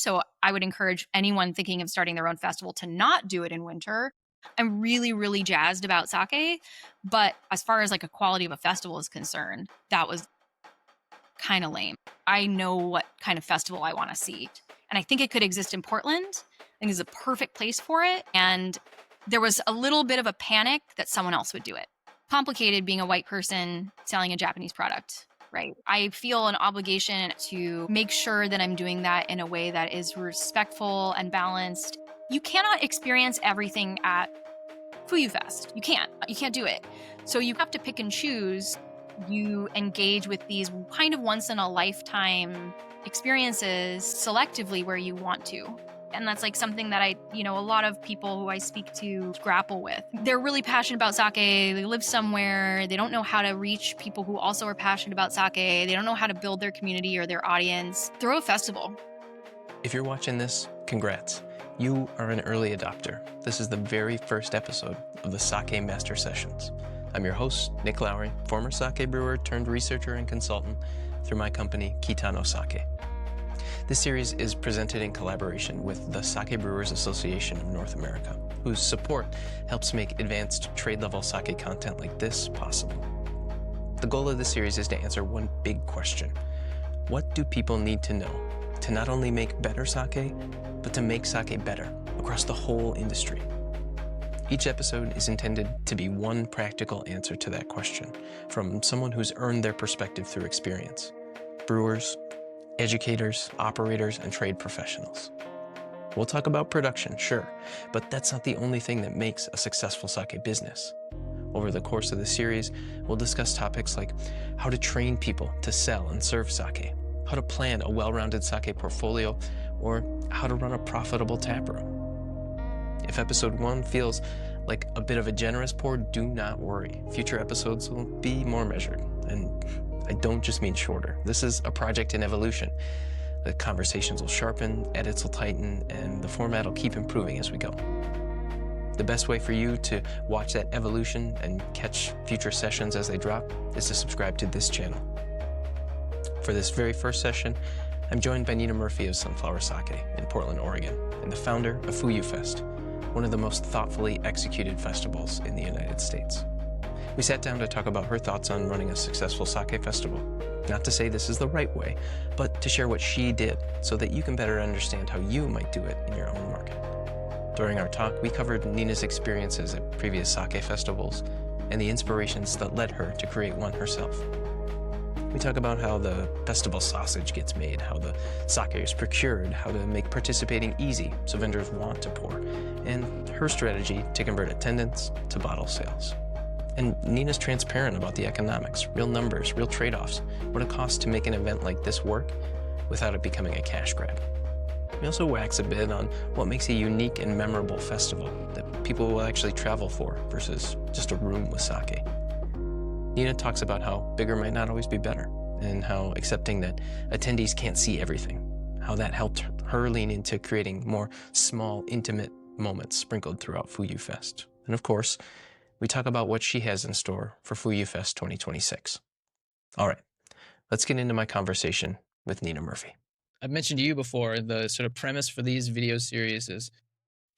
So I would encourage anyone thinking of starting their own festival to not do it in winter. I'm really, really jazzed about sake. But as far as like a quality of a festival is concerned, that was kind of lame. I know what kind of festival I want to see. And I think it could exist in Portland. I think it's a perfect place for it. And there was a little bit of a panic that someone else would do it. Complicated being a white person selling a Japanese product, right? I feel an obligation to make sure that I'm doing that in a way that is respectful and balanced. You cannot experience everything at Fuyu Fest. You can't. You can't do it. So you have to pick and choose. You engage with these kind of once in a lifetime experiences selectively where you want to. And that's like something that a lot of people who I speak to grapple with. They're really passionate about sake. They live somewhere. They don't know how to reach people who also are passionate about sake. They don't know how to build their community or their audience. Throw a festival. If you're watching this, congrats. You are an early adopter. This is the very first episode of the Sake Master Sessions. I'm your host, Nick Lowry, former sake brewer turned researcher and consultant through my company, Kitano Sake. This series is presented in collaboration with the Sake Brewers Association of North America, whose support helps make advanced trade-level sake content like this possible. The goal of the series is to answer one big question. What do people need to know to not only make better sake, but to make sake better across the whole industry? Each episode is intended to be one practical answer to that question from someone who's earned their perspective through experience. Brewers, educators, operators, and trade professionals. We'll talk about production, sure, but that's not the only thing that makes a successful sake business. Over the course of the series, we'll discuss topics like how to train people to sell and serve sake, how to plan a well-rounded sake portfolio, or how to run a profitable taproom. If episode 1 feels like a bit of a generous pour, do not worry. Future episodes will be more measured, and I don't just mean shorter. This is a project in evolution. The conversations will sharpen, edits will tighten, and the format will keep improving as we go. The best way for you to watch that evolution and catch future sessions as they drop is to subscribe to this channel. For this very first session, I'm joined by Nina Murphy of Sunflower Sake in Portland, Oregon, and the founder of Fuyu Fest, one of the most thoughtfully executed festivals in the United States. We sat down to talk about her thoughts on running a successful sake festival. Not to say this is the right way, but to share what she did so that you can better understand how you might do it in your own market. During our talk, we covered Nina's experiences at previous sake festivals and the inspirations that led her to create one herself. We talk about how the festival sausage gets made, how the sake is procured, how to make participating easy so vendors want to pour, and her strategy to convert attendance to bottle sales. And Nina's transparent about the economics, real numbers, real trade-offs, what it costs to make an event like this work without it becoming a cash grab. We also wax a bit on what makes a unique and memorable festival that people will actually travel for versus just a room with sake. Nina talks about how bigger might not always be better, and how accepting that attendees can't see everything, how that helped her lean into creating more small, intimate moments sprinkled throughout Fuyu Fest. And of course, we talk about what she has in store for Fuyu Fest 2026. All right, let's get into my conversation with Nina Murphy. I've mentioned to you before, the sort of premise for these video series is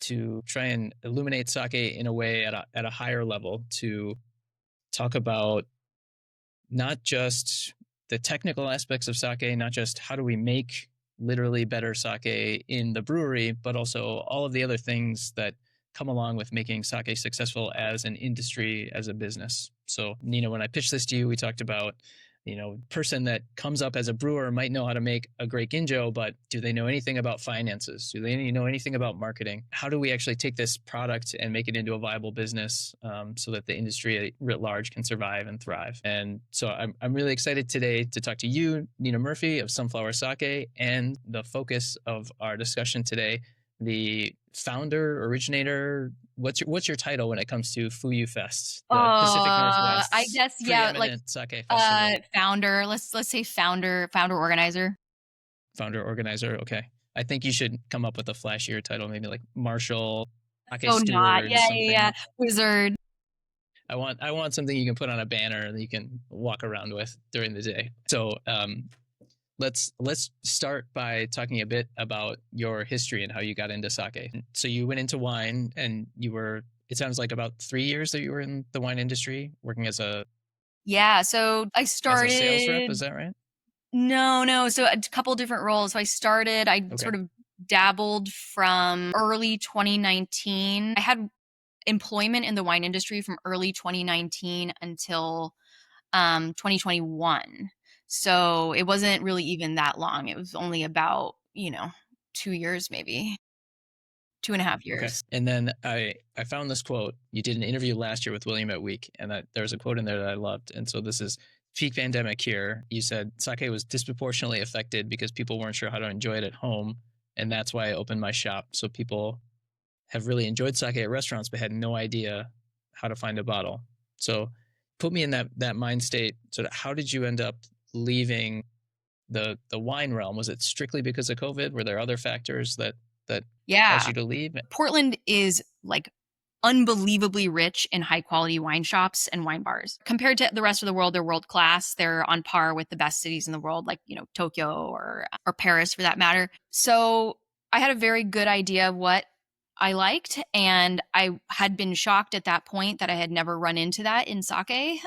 to try and illuminate sake in a way at a higher level, to talk about not just the technical aspects of sake, not just how do we make literally better sake in the brewery, but also all of the other things that come along with making sake successful as an industry, as a business. So, Nina, when I pitched this to you, we talked about, person that comes up as a brewer might know how to make a great ginjo, but do they know anything about finances? Do they know anything about marketing? How do we actually take this product and make it into a viable business so that the industry writ large can survive and thrive? And so I'm really excited today to talk to you, Nina Murphy of Sunflower Sake, and the focus of our discussion today, the founder, originator. What's your title when it comes to Fuyu Fest, the Pacific Northwest? I guess preeminent sake festival. Founder. Let's say founder organizer. Founder organizer. Okay, I think you should come up with a flashier title, maybe like Marshall. Sake Oh, Steward. not yeah. Wizard. I want something you can put on a banner that you can walk around with during the day. So let's start by talking a bit about your history and how you got into sake. So you went into wine, and you were, it sounds like, about 3 years that you were in the wine industry working Yeah. So I as a sales rep. started, Is that right? no. So a couple different roles. So I Okay. sort of dabbled from early 2019. I had employment in the wine industry from early 2019 until 2021. So it wasn't really even that long. It was only about, 2 years, maybe 2.5 years. Okay. And then I found this quote. You did an interview last year with William at Week, and there's a quote in there that I loved. And so this is peak pandemic here. You said sake was disproportionately affected because people weren't sure how to enjoy it at home, and that's why I opened my shop. So people have really enjoyed sake at restaurants but had no idea how to find a bottle. So put me in that mind state. So how did you end up leaving the wine realm? Was it strictly because of COVID? Were there other factors that caused Yeah. you to leave? Portland is like unbelievably rich in high quality wine shops and wine bars. Compared to the rest of the world, they're world class. They're on par with the best cities in the world, like, Tokyo or Paris for that matter. So I had a very good idea of what I liked, and I had been shocked at that point that I had never run into that in sake.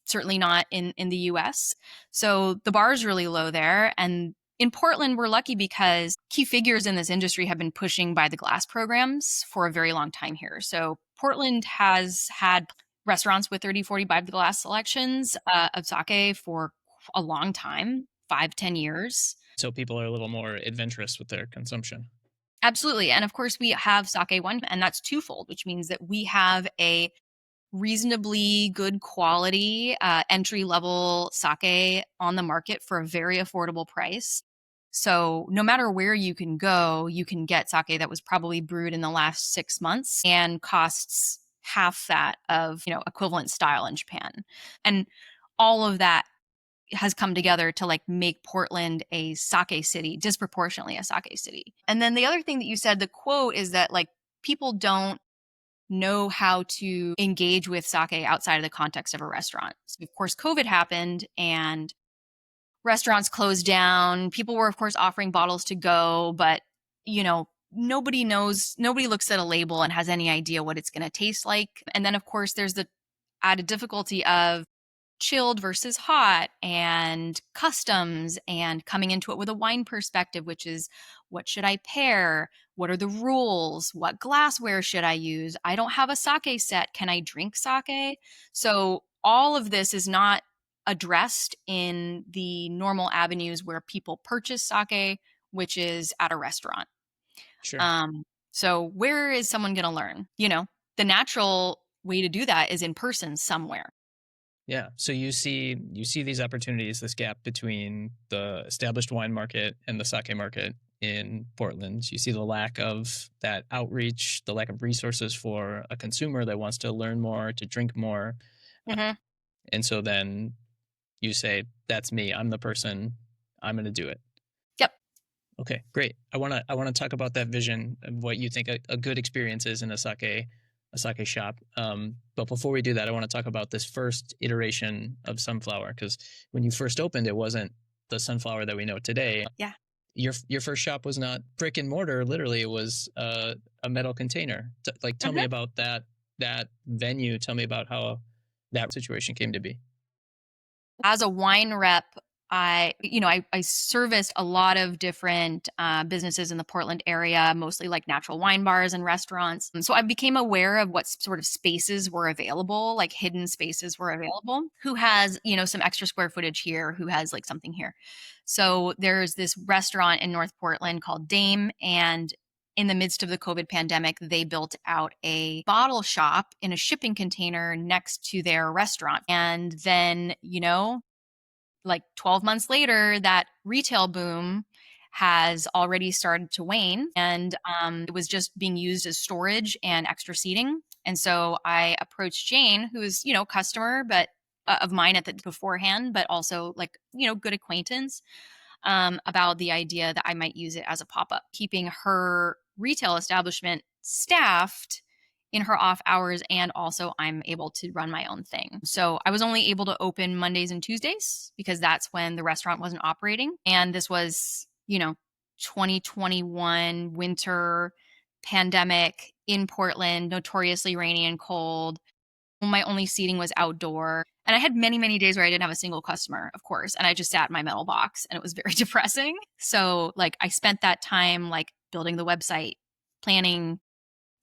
Certainly not in the US. So the bar is really low there, and in Portland, we're lucky because key figures in this industry have been pushing by the glass programs for a very long time here. So Portland has had restaurants with 30, 40 by the glass selections of sake for a long time, 5, 10 years. So people are a little more adventurous with their consumption. Absolutely. And of course, we have sake one, and that's twofold, which means that we have a reasonably good quality entry level sake on the market for a very affordable price. So no matter where you can go, you can get sake that was probably brewed in the last 6 months and costs half that of, equivalent style in Japan. And all of that has come together to like make Portland a sake city, disproportionately a sake city. And then the other thing that you said, the quote is that like people don't know how to engage with sake outside of the context of a restaurant. So of course, COVID happened and restaurants closed down. People were, of course, offering bottles to go, but, nobody knows, nobody looks at a label and has any idea what it's going to taste like. And then, of course, there's the added difficulty of chilled versus hot and customs and coming into it with a wine perspective, which is what should I pair? What are the rules? What glassware should I use? I don't have a sake set. Can I drink sake? So all of this is not addressed in the normal avenues where people purchase sake, which is at a restaurant. Sure. Um, so where is someone going to learn? The natural way to do that is in person somewhere. Yeah. So you see these opportunities, this gap between the established wine market and the sake market in Portland. You see the lack of that outreach, the lack of resources for a consumer that wants to learn more, to drink more. Mhm. And so then you say, that's me. I'm the person. I'm going to do it. Yep. Okay, great. I want to talk about that vision of what you think a good experience is in a sake shop. But before we do that, I want to talk about this first iteration of Sunflower, because when you first opened, it wasn't the Sunflower that we know today. Yeah. Your first shop was not brick and mortar. Literally, it was a metal container. Tell me Mhm. about that venue. Tell me about how that situation came to be. As a wine rep, I serviced a lot of different businesses in the Portland area, mostly like natural wine bars and restaurants. And so I became aware of what sort of spaces were available, like hidden spaces were available. Who has, some extra square footage here? Who has like something here? So there's this restaurant in North Portland called Dame, and in the midst of the COVID pandemic, they built out a bottle shop in a shipping container next to their restaurant. And then, like 12 months later, that retail boom has already started to wane, and it was just being used as storage and extra seating. And so I approached Jane, who is, customer, but of mine at the beforehand, but also like, good acquaintance, about the idea that I might use it as a pop up, keeping her retail establishment staffed in her off hours, and also I'm able to run my own thing. So I was only able to open Mondays and Tuesdays because that's when the restaurant wasn't operating. And this was, 2021 winter pandemic in Portland, notoriously rainy and cold. My only seating was outdoor. And I had many, many days where I didn't have a single customer, of course. And I just sat in my metal box and it was very depressing. So, like, I spent that time, like, building the website, planning,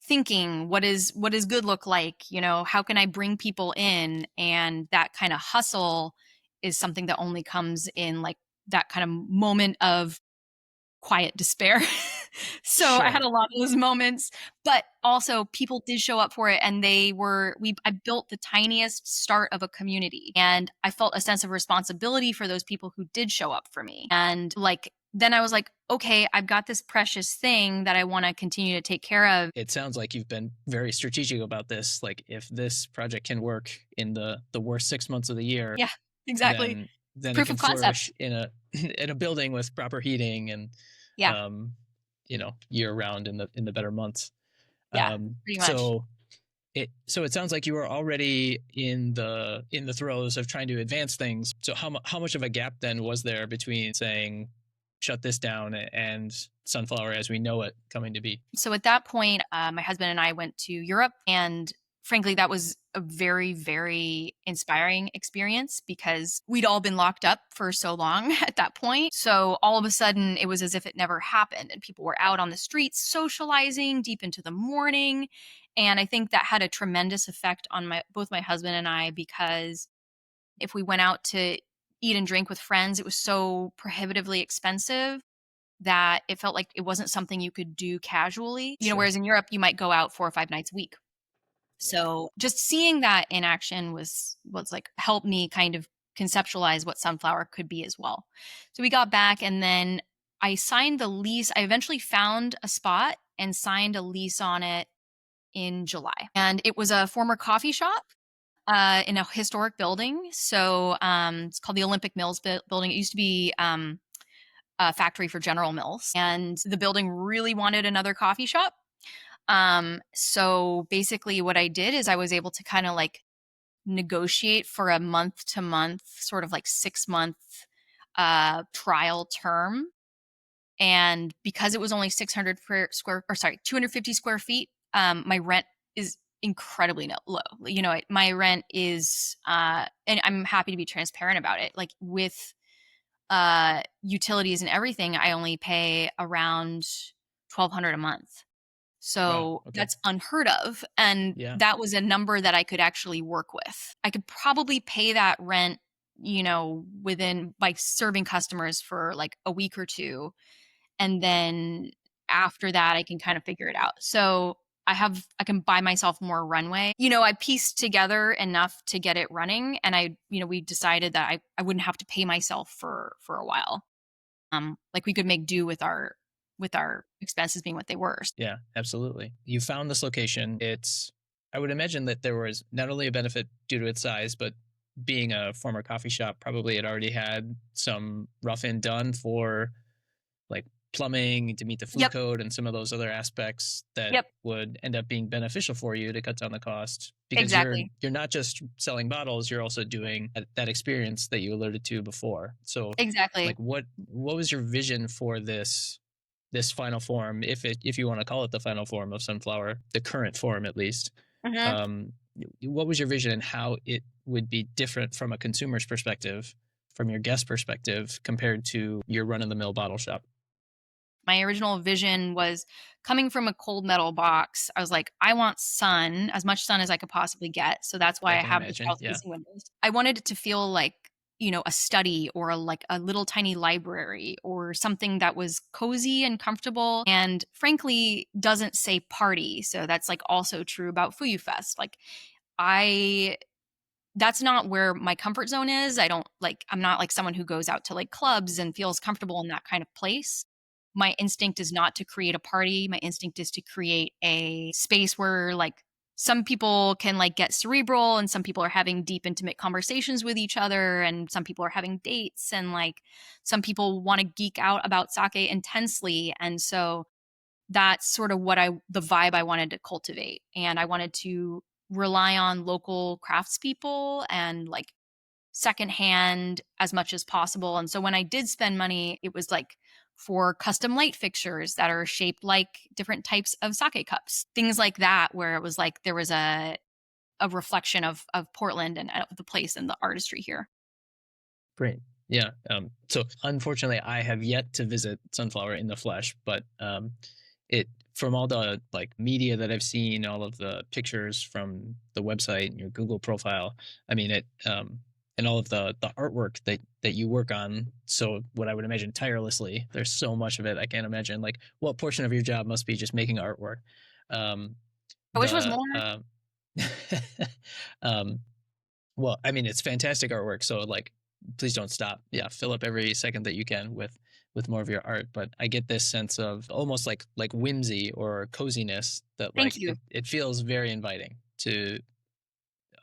thinking, what does good look like? How can I bring people in? And that kind of hustle is something that only comes in, like, that kind of moment of quiet despair. So I had Sure. a lot of those moments, but also people did show up for it, and I built the tiniest start of a community, and I felt a sense of responsibility for those people who did show up for me. And, like, then I was like, okay, I've got this precious thing that I want to continue to take care of. It sounds like you've been very strategic about this. Like, if this project can work in the worst 6 months of the year, Yeah, exactly. then It's it proof can of concept. flourish in a in a building with proper heating and Yeah. um, year round in the better months. Yeah, pretty much. So it sounds like you were already in the throes of trying to advance things. So how much of a gap then was there between saying shut this down and Sunflower as we know it coming to be? So at that point, my husband and I went to Europe, and frankly, that was a very, very inspiring experience because we'd all been locked up for so long at that point. So all of a sudden, it was as if it never happened, and people were out on the streets socializing deep into the morning. And I think that had a tremendous effect on both my husband and I, because if we went out to eat and drink with friends, it was so prohibitively expensive that it felt like it wasn't something you could do casually. Sure. Whereas in Europe, you might go out 4 or 5 nights a week. Yeah. So just seeing that in action was like helped me kind of conceptualize what Sunflower could be as well. So we got back, and then I signed the lease. I eventually found a spot and signed a lease on it in July. And it was a former coffee shop in a historic building. So it's called the Olympic Mills building. It used to be a factory for General Mills, and the building really wanted another coffee shop. So basically, what I did is I was able to kind of, like, negotiate for a month to month, sort of like 6 month trial term. And because it was only 600 per square, or sorry, 250 square feet, my rent is incredibly low. My rent is, and I'm happy to be transparent about it. Like, with utilities and everything, I only pay around 1,200 a month. Wow. So Okay. that's unheard of. And Yeah. that was a number that I could actually work with. I could probably pay that rent, within, by serving customers for like a week or two. And then after that, I can kind of figure it out. So I can buy myself more runway. I pieced together enough to get it running. And we decided that I wouldn't have to pay myself for a while. Like, we could make do with our expenses being what they were. Yeah, absolutely. You found this location. I would imagine that there was not only a benefit due to its size, but being a former coffee shop, probably it already had some rough in done for like plumbing to meet the food Yep. code and some of those other aspects that Yep. would end up being beneficial for you to cut down the cost because Exactly. you're not just selling bottles, you're also doing that experience that you alluded to before. So Exactly. like what was your vision for this final form, if you want to call it the final form of Sunflower, the current form at least? Mhm. um what was your vision and how it would be different from a consumer's perspective, from your guest perspective, compared to your run-of-the-mill bottle shop? My original vision was coming from a cold metal box. I was like, I want sun, as much sun as I could possibly get. So that's I why I can have the imagine. Yeah. south-facing windows. I wanted it to feel like, a study, or like a little tiny library, or something that was cozy and comfortable, and frankly doesn't say party. So that's, like, also true about Fuyu Fest. Like, I that's not where my comfort zone is. I'm not like someone who goes out to, like, clubs and feels comfortable in that kind of place. My instinct is not to create a party. My instinct is to create a space where, like, some people can, like, get cerebral, and some people are having deep intimate conversations with each other, and some people are having dates, and, like, some people want to geek out about sake intensely. And so that's sort of the vibe I wanted to cultivate. And I wanted to rely on local craftspeople and like secondhand as much as possible. And so when I did spend money, it was like for custom light fixtures that are shaped like different types of sake cups, things like that, where it was like there was a reflection of Portland and the place and the artistry here. Great. Yeah. So unfortunately, I have yet to visit Sunflower in the flesh, but it from all the like media that I've seen, all of the pictures from the website and your Google profile, I mean it, and all of the artwork that you work on. So what I would imagine tirelessly, there's so much of it. I can't imagine like what portion of your job must be just making artwork. Um, I wish it was the more. um, well, I mean, it's fantastic artwork. So like, please don't stop. Yeah, fill up every second that you can with more of your art. But I get this sense of almost like whimsy or coziness that Thank like you. it feels very inviting to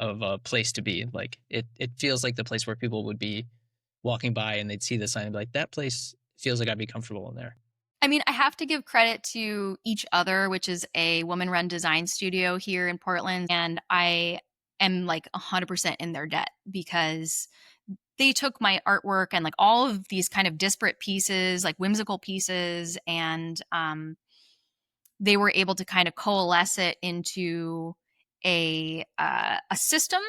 of a place to be. Like it feels like the place where people would be walking by and they'd see the sign and be like, that place feels like I'd be comfortable in there. I mean, I have to give credit to Each Other, which is a woman-run design studio here in Portland, and I am like 100% in their debt because they took my artwork and like all of these kind of disparate pieces, like whimsical pieces, and they were able to kind of coalesce it into a system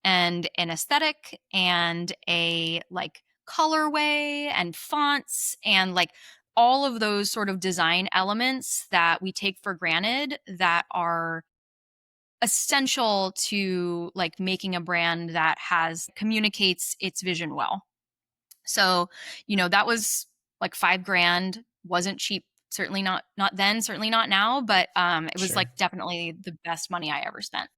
and an aesthetic and a like colorway and fonts and like all of those sort of design elements that we take for granted that are essential to like making a brand that has communicates its vision well. So, that was like 5 grand, wasn't cheap. Certainly not then, certainly not now, but it was Sure. like definitely the best money I ever spent.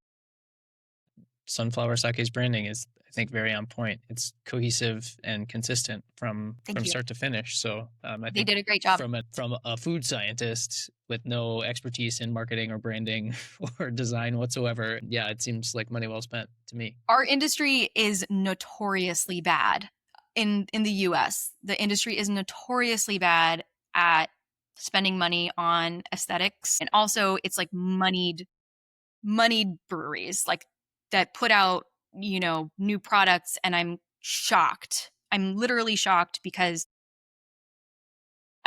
Sunflower Sake's branding is, I think, very on point. It's cohesive and consistent Thank from you. start to finish. So I They think did a great job. from a food scientist with no expertise in marketing or branding or design whatsoever, yeah, it seems like money well spent to me. Our industry is notoriously bad in the US. The industry is notoriously bad at spending money on aesthetics, and also it's like moneyed breweries like that put out, new products, and I'm shocked. I'm literally shocked because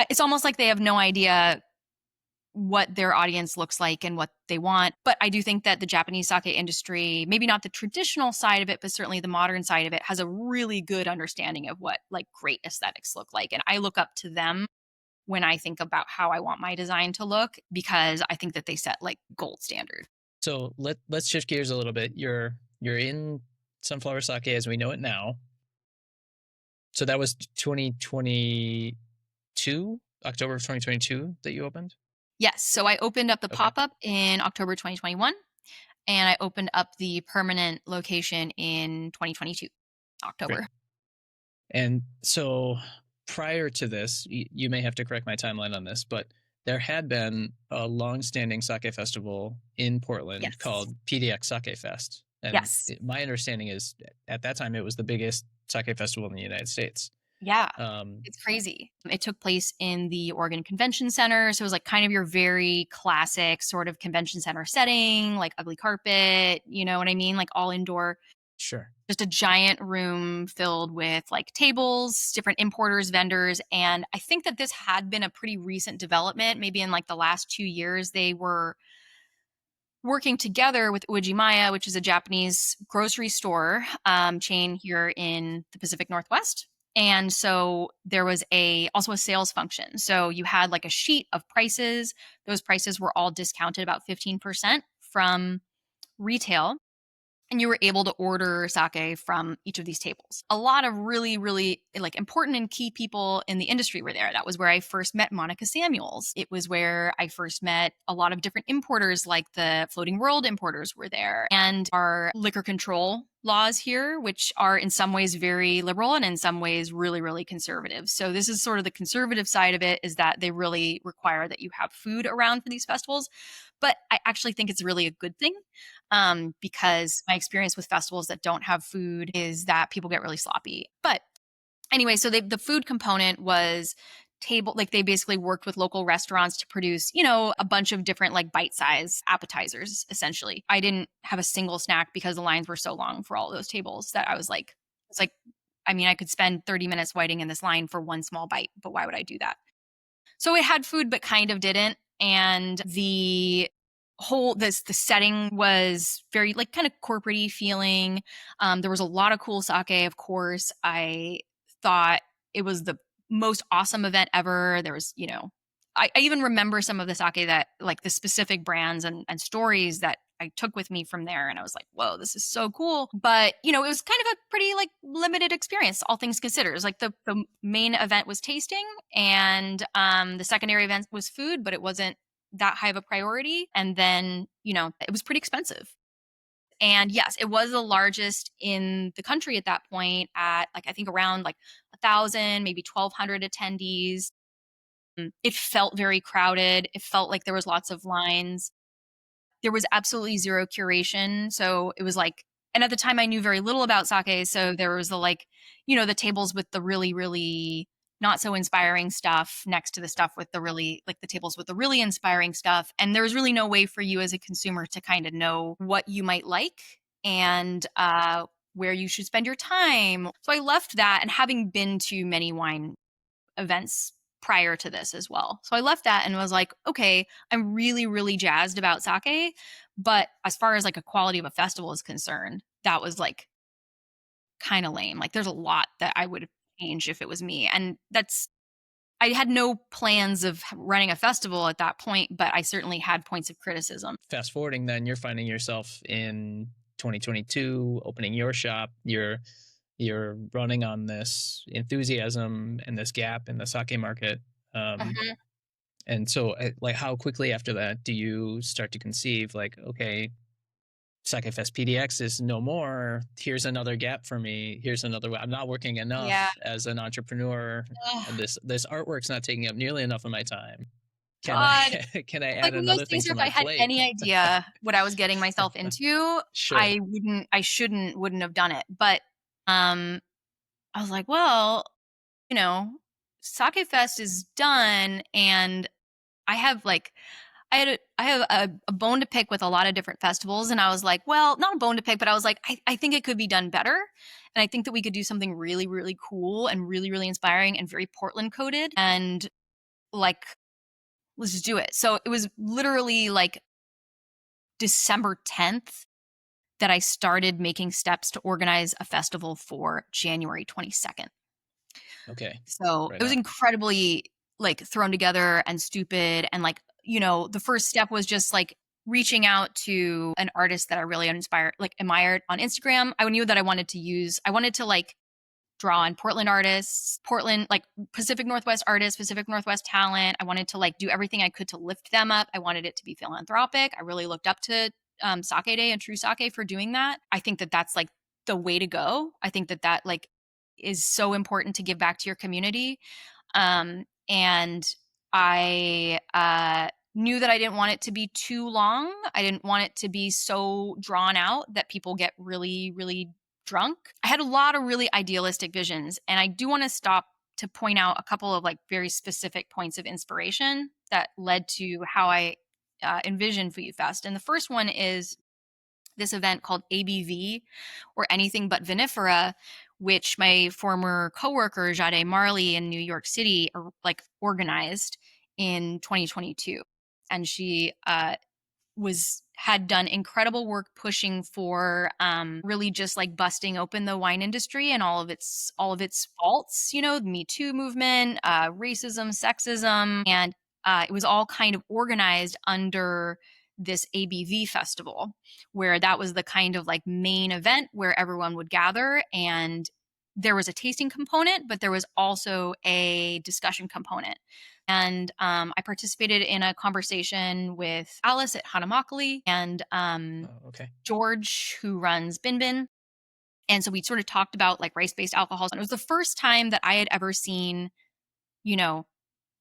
it's almost like they have no idea what their audience looks like and what they want. But I do think that the Japanese sake industry, maybe not the traditional side of it, but certainly the modern side of it, has a really good understanding of what like great aesthetics look like. And I look up to them when I think about how I want my design to look because I think that they set like gold standard. So let's shift gears a little bit. You're in Sunflower Sake as we know it now. So that was 2022, October of 2022 that you opened? Yes. So I opened up the Okay, pop up in October 2021, and I opened up the permanent location in 2022, great. October. And so prior to this, you may have to correct my timeline on this, but there had been a long-standing sake festival in Portland Yes. called PDX Sake Fest. And Yes. my understanding is at that time it was the biggest sake festival in the United States. Yeah. Um, It's crazy. It took place in the Oregon Convention Center. So it was like kind of your very classic sort of convention center setting, like ugly carpet, you know what I mean? Like all indoor, sure. just a giant room filled with like tables, different importers, vendors. And I think that this had been a pretty recent development. Maybe in like the last 2 years, they were working together with Uejimaya, which is a Japanese grocery store chain here in the Pacific Northwest. And so there was also a sales function. So you had like a sheet of prices. Those prices were all discounted about 15% from retail, and you were able to order sake from each of these tables. A lot of really, really like important and key people in the industry were there. That was where I first met Monica Samuels. It was where I first met a lot of different importers, like the Floating World importers were there, and our liquor control laws here, which are in some ways very liberal and in some ways really, really conservative. So this is sort of the conservative side of it, is that they really require that you have food around for these festivals. But I actually think it's really a good thing, because my experience with festivals that don't have food is that people get really sloppy. But anyway, so the food component was table, like they basically worked with local restaurants to produce, you know, a bunch of different like bite-size appetizers essentially. I didn't have a single snack because the lines were so long for all those tables that I was like, it's like, I mean, I could spend 30 minutes waiting in this line for one small bite, but why would I do that? So it had food, but kind of didn't. And the setting was very like kind of corporate feeling. There was a lot of cool sake, of course. I thought it was the most awesome event ever. There was, you know, I even remember some of the sake that like the specific brands and stories that I took with me from there. And I was like, whoa, this is so cool. But, you know, it was kind of a pretty like limited experience, all things considered. It was like the main event was tasting and the secondary event was food, but it wasn't that high of a priority. And then, you know, it was pretty expensive. And yes, it was the largest in the country at that point at like, I think around like 1,000, maybe 1,200 attendees. It felt very crowded. It felt like there was lots of lines. There was absolutely zero curation. So it was like, and at the time I knew very little about sake. So there was the like, you know, the tables with the really, really not so inspiring stuff next to the stuff with the really, like the tables with the really inspiring stuff. And there was really no way for you as a consumer to kind of know what you might like and where you should spend your time. So I left that and having been to many wine events prior to this as well. So I left that and was like, okay, I'm really, really jazzed about sake. But as far as like a quality of a festival is concerned, that was like kind of lame. Like there's a lot that I would change if it was me. And I had no plans of running a festival at that point, but I certainly had points of criticism. Fast forwarding, then you're finding yourself in 2022 opening your shop. You're running on this enthusiasm and this gap in the sake market. Mhm. And so, like, how quickly after that do you start to conceive, like, okay, Sake Fest PDX is no more. Here's another gap for me. Here's another way. I'm not working Yeah. enough as an entrepreneur, and Ugh, this artwork's not taking up nearly enough of my time. Can I God. can I Like add when those another things thing are, to if I my had plate? any idea what I was getting myself into, Sure. wouldn't have done it. But I was like, well, you know, Sake Fest is done and I have like I have a bone to pick with a lot of different festivals and I was like, well, not a bone to pick, but I was like, I think it could be done better. And I think that we could do something really, really cool and really, really inspiring and very Portland coded. And like, let's just do it. So it was literally like December 10th that I started making steps to organize a festival for January 22nd. Okay. So Right it was on. incredibly like thrown together and stupid. And like, you know, the first step was just like reaching out to an artist that I really admired on Instagram. I knew that I wanted to like draw on Portland artists, Portland, like Pacific Northwest artists, Pacific Northwest talent. I wanted to like do everything I could to lift them up. I wanted it to be philanthropic. I really looked up to Sake Day and True Sake for doing that. I think that that's like the way to go. I think that that like is so important to give back to your community. And I knew that I didn't want it to be too long. I didn't want it to be so drawn out that people get really, really drunk. I had a lot of really idealistic visions, and I do want to stop to point out a couple of like very specific points of inspiration that led to how I envisioned Fuyu Fest. And the first one is this event called ABV, or Anything But Vinifera, which my former coworker Jade Marley in New York City like organized in 2022, and she was had done incredible work pushing for really just like busting open the wine industry and all of its faults, you know, the Me Too movement, racism, sexism, and it was all kind of organized under this ABV festival, where that was the kind of like main event where everyone would gather, and there was a tasting component, but there was also a discussion component. And I participated in a conversation with Alice at Hanamakali and Oh, okay. George, who runs Bin Bin. And so we sort of talked about like rice based alcohols. And it was the first time that I had ever seen, you know,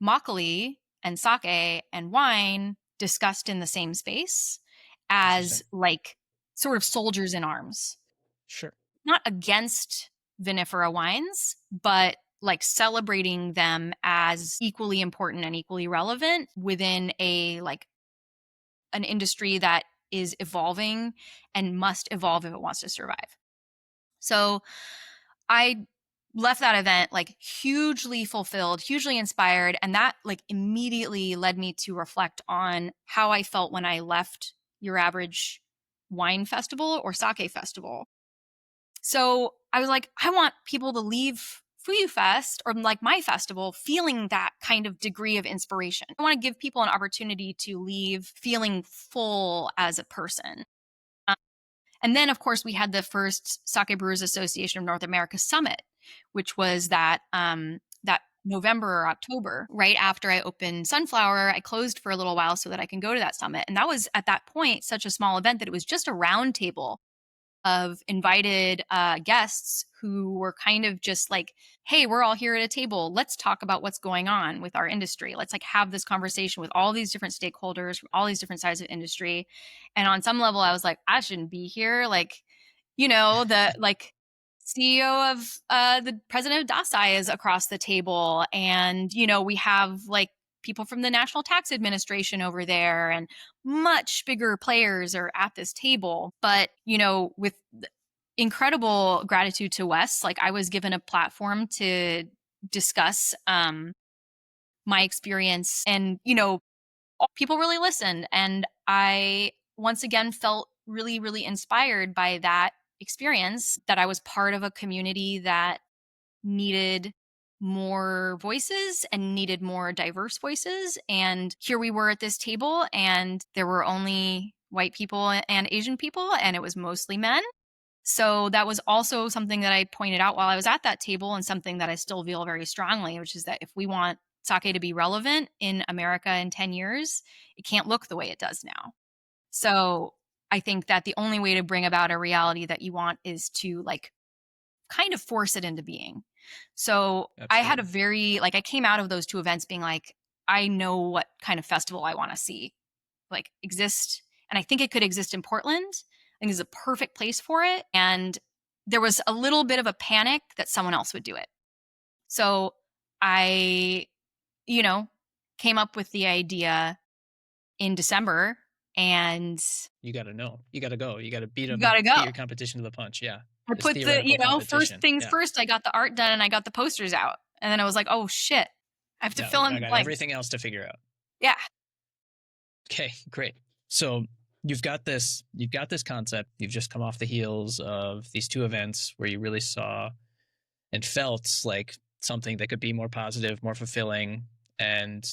makgeolli and sake and wine discussed in the same space Interesting. as like sort of soldiers in arms, Sure. not against vinifera wines, but like celebrating them as equally important and equally relevant within a like an industry that is evolving and must evolve if it wants to survive. So I left that event like hugely fulfilled, hugely inspired, and that like immediately led me to reflect on how I felt when I left your average wine festival or sake festival. So I was like, I want people to leave Fuyu Fest or like my festival feeling that kind of degree of inspiration. I want to give people an opportunity to leave feeling full as a person. And then, of course, we had the first Sake Brewers Association of North America Summit, which was that November or October, right after I opened Sunflower. I closed for a little while so that I can go to that summit. And that was at that point such a small event that it was just a round table of invited guests who were kind of just like, hey, we're all here at a table. Let's talk about what's going on with our industry. Let's like have this conversation with all these different stakeholders from all these different sides of industry. And on some level, I was like, I shouldn't be here. Like, the like CEO of the president of Dasai is across the table. And, we have like people from the National Tax Administration over there and much bigger players are at this table. But, with incredible gratitude to Wes, like I was given a platform to discuss my experience and, people really listened. And I once again felt really, really inspired by that experience that I was part of a community that needed more voices and needed more diverse voices. And here we were at this table, and there were only white people and Asian people, and it was mostly men. So that was also something that I pointed out while I was at that table, and something that I still feel very strongly, which is that if we want sake to be relevant in America in 10 years, it can't look the way it does now. So I think that the only way to bring about a reality that you want is to like kind of force it into being. So I had a very like I came out of those two events being like, I know what kind of festival I want to see like exist. And I think it could exist in Portland. I think it's a perfect place for it. And there was a little bit of a panic that someone else would do it. So I, came up with the idea in December, and You got to know. You got to go. You got to beat you them. gotta go. Beat your competition to the punch. Yeah. I It's put the, theoretical first competition. things Yeah. first, I got the art done and I got the posters out. And then I was like, oh shit, I have to Yeah, fill in I the got blanks. everything else to figure out. Yeah. Okay, great. So you've got this concept. You've just come off the heels of these two events where you really saw and felt like something that could be more positive, more fulfilling, and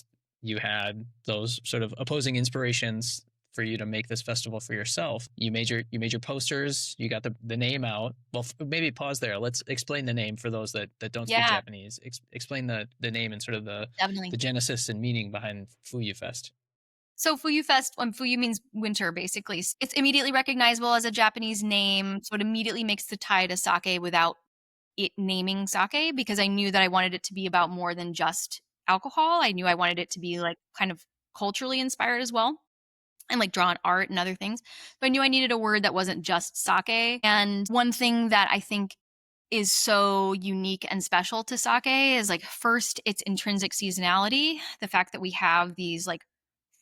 you had those sort of opposing inspirations for you to make this festival for yourself. You made your posters, you got the name out. Well, maybe pause there. Let's explain the name for those that don't speak Yeah, Japanese. Explain the name and sort of the definitely. genesis and meaning behind Fuyu Fest. So Fuyu Fest, Fuyu means winter, basically. It's immediately recognizable as a Japanese name. So it immediately makes the tie to sake without it naming sake, because I knew that I wanted it to be about more than just alcohol. I knew I wanted it to be like kind of culturally inspired as well, and like draw on art and other things. But I knew I needed a word that wasn't just sake. And one thing that I think is so unique and special to sake is like, first, its intrinsic seasonality. The fact that we have these like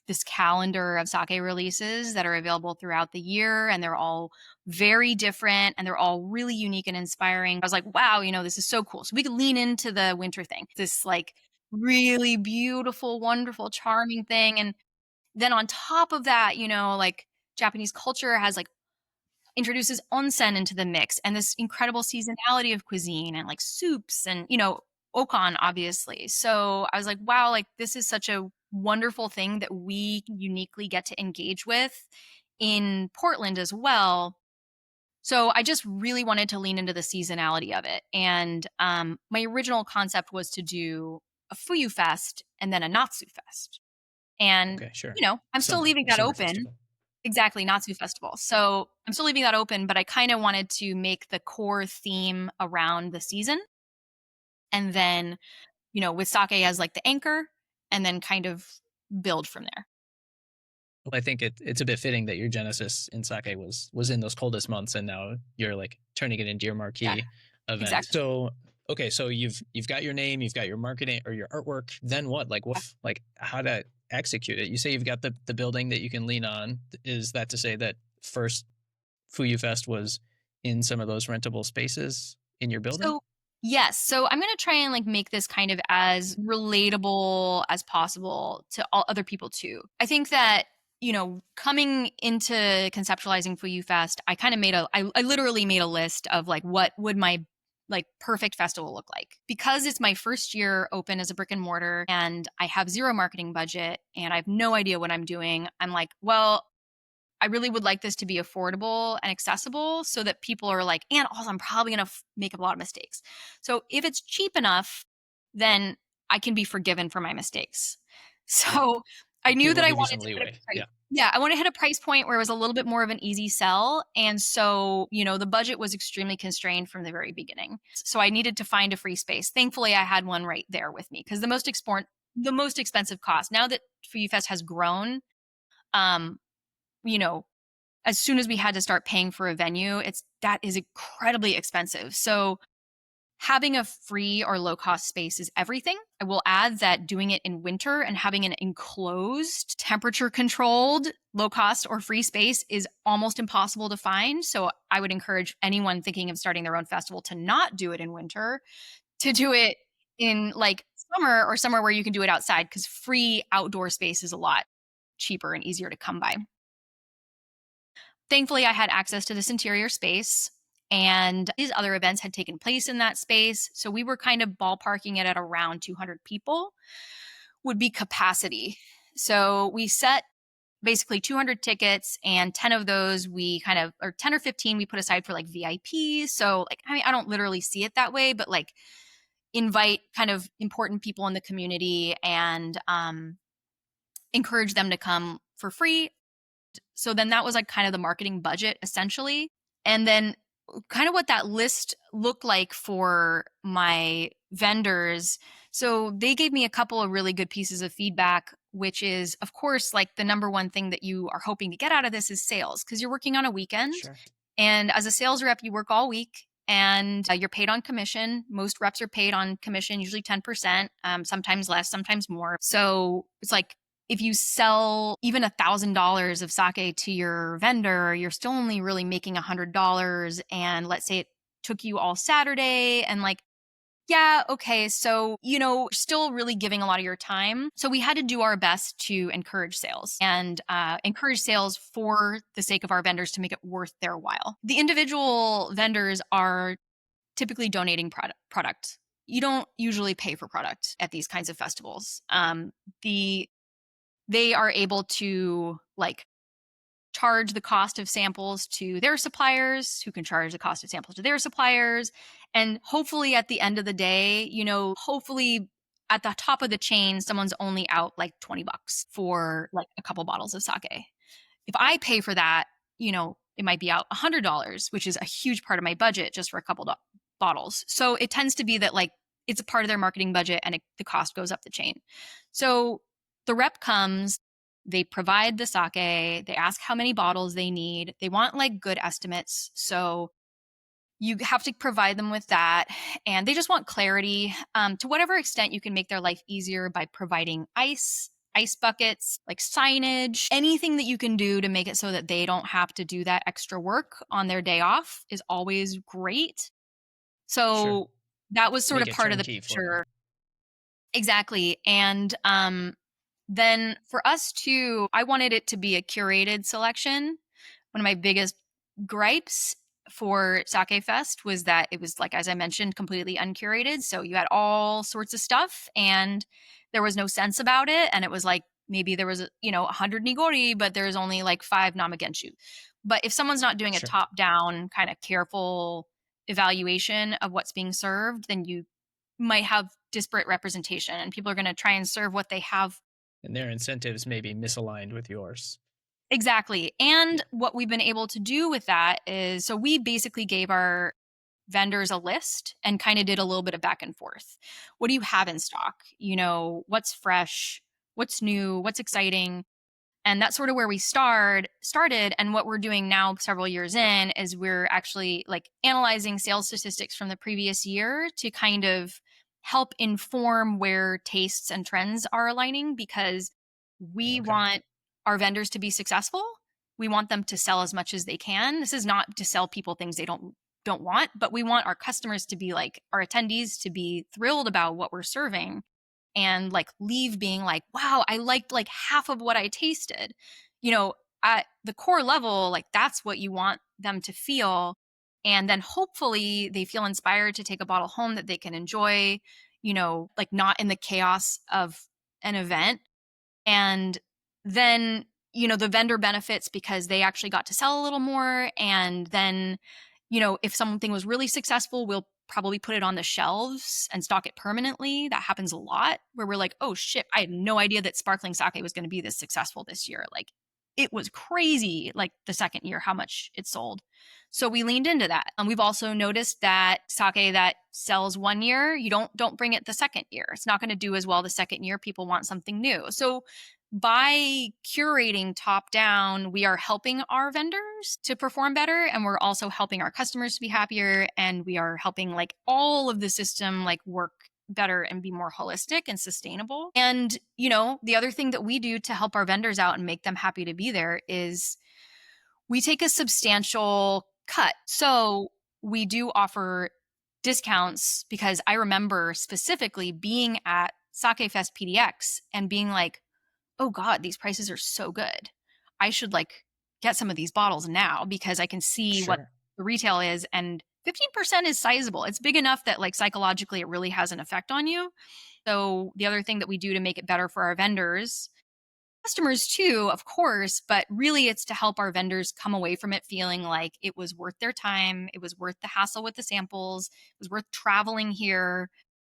this calendar of sake releases that are available throughout the year, and they're all very different and they're all really unique and inspiring. I was like, wow, this is so cool. So we could lean into the winter thing, this like really beautiful, wonderful, charming thing. And then on top of that, like Japanese culture has like introduces onsen into the mix and this incredible seasonality of cuisine and like soups and, okan, obviously. So I was like, wow, like this is such a wonderful thing that we uniquely get to engage with in Portland as well. So I just really wanted to lean into the seasonality of it. And my original concept was to do a Fuyu Fest and then a Natsu Fest. And, Okay, sure. I'm still leaving that Summer open. festival. Exactly, Natsu Festival. So I'm still leaving that open, but I kind of wanted to make the core theme around the season. And then, with sake as like the anchor, and then kind of build from there. Well, I think it's a bit fitting that your genesis in sake was in those coldest months, and now you're like turning it into your marquee Yeah, event. exactly. So, okay, so you've got your name, you've got your marketing or your artwork. Then what? Like how to execute it? You say you've got the building that you can lean on. Is that to say that first Fuyu Fest was in some of those rentable spaces in your building? So, yes. So I'm going to try and like make this kind of as relatable as possible to all other people too. I think that, coming into conceptualizing Fuyu Fest, I kind of I literally made a list of like what would my like perfect festival look like, because it's my first year open as a brick and mortar and I have zero marketing budget and I have no idea what I'm doing. I'm like, well, I really would like this to be affordable and accessible so that people are like, and also I'm probably going to make a lot of mistakes. So if it's cheap enough, then I can be forgiven for my mistakes. So I knew that We'll I give you wanted some to hit a leeway. price. Yeah, Yeah, I want to hit a price point where it was a little bit more of an easy sell. And so, the budget was extremely constrained from the very beginning. So I needed to find a free space. Thankfully, I had one right there with me because the most expensive cost, now that Foodie Fest has grown, um, you know, as soon as we had to start paying for a venue, that is incredibly expensive. So having a free or low cost space is everything. I will add that doing it in winter and having an enclosed, temperature controlled, low cost or free space is almost impossible to find. So I would encourage anyone thinking of starting their own festival to not do it in winter, to do it in like summer or somewhere where you can do it outside, because free outdoor space is a lot cheaper and easier to come by. Thankfully, I had access to this interior space, and these other events had taken place in that space. So we were kind of ballparking it at around 200 people would be capacity. So we set basically 200 tickets, and 10 of those or 10 or 15 we put aside for like VIPs. So like, I mean, I don't literally see it that way, but like invite kind of important people in the community and encourage them to come for free. So then that was like kind of the marketing budget essentially. And then kind of what that list looked like for my vendors. So they gave me a couple of really good pieces of feedback, which is, of course, like the number one thing that you are hoping to get out of this is sales, because you're working on a weekend. sure. And as a sales rep, you work all week and you're paid on commission. Most reps are paid on commission, usually 10%, sometimes less, sometimes more. So it's like, if you sell even $1,000 of sake to your vendor, you're still only really making $100. And let's say it took you all Saturday, and like, yeah, okay, so, still really giving a lot of your time. So we had to do our best to encourage sales and encourage sales for the sake of our vendors to make it worth their while. The individual vendors are typically donating product. You don't usually pay for product at these kinds of festivals. They are able to like charge the cost of samples to their suppliers, who can charge the cost of samples to their suppliers. And hopefully at the end of the day, hopefully at the top of the chain, someone's only out like $20 for like a couple bottles of sake. If I pay for that, it might be out $100, which is a huge part of my budget just for a couple bottles. So it tends to be that like it's a part of their marketing budget, and the cost goes up the chain. So the rep comes, they provide the sake, they ask how many bottles they need. They want like good estimates. So you have to provide them with that. And they just want clarity, to whatever extent you can make their life easier by providing ice buckets, like signage, anything that you can do to make it so that they don't have to do that extra work on their day off is always great. Sure. So that was sort Make of it part of the turnkey for them. picture. Exactly. And then for us too, I wanted it to be a curated selection. One of my biggest gripes for Sake Fest was that it was, like, as I mentioned, completely uncurated. So you had all sorts of stuff and there was no sense about it. And it was like, maybe there was, 100 nigori, but there's only like 5 namagenshu. But if someone's not doing a Sure. top down kind of careful evaluation of what's being served, then you might have disparate representation and people are going to try and serve what they have. And their incentives may be misaligned with yours. Exactly. Yeah. And what we've been able to do with that is, so we basically gave our vendors a list and kind of did a little bit of back and forth. What do you have in stock? What's fresh? What's new? What's exciting? And that's sort of where we started. And what we're doing now, several years in, is we're actually like analyzing sales statistics from the previous year to kind of help inform where tastes and trends are aligning, because we Okay. want our vendors to be successful. We want them to sell as much as they can. This is not to sell people things they don't want, but we want our customers to be like, our attendees to be thrilled about what we're serving and like leave being like, wow, I liked like half of what I tasted. You know, at the core level, like that's what you want them to feel. And then hopefully they feel inspired to take a bottle home that they can enjoy, like not in the chaos of an event. And then, the vendor benefits because they actually got to sell a little more. And then, if something was really successful, we'll probably put it on the shelves and stock it permanently. That happens a lot where we're like, oh shit, I had no idea that sparkling sake was going to be this successful this year. Like it was crazy, like the second year, how much it sold. So we leaned into that. And we've also noticed that sake that sells one year, you don't bring it the second year. It's not going to do as well the second year. People want something new. So by curating top down, we are helping our vendors to perform better, and we're also helping our customers to be happier, and we are helping like all of the system like work better and be more holistic and sustainable. And the other thing that we do to help our vendors out and make them happy to be there is we take a substantial cut. So we do offer discounts, because I remember specifically being at Sake Fest PDX and being like, oh God, these prices are so good. I should like get some of these bottles now because I can see what Sure. the retail is. And 15% is sizable. It's big enough that like psychologically it really has an effect on you. So the other thing that we do to make it better for our vendors, customers too, of course, but really it's to help our vendors come away from it feeling like it was worth their time. It was worth the hassle with the samples. It was worth traveling here.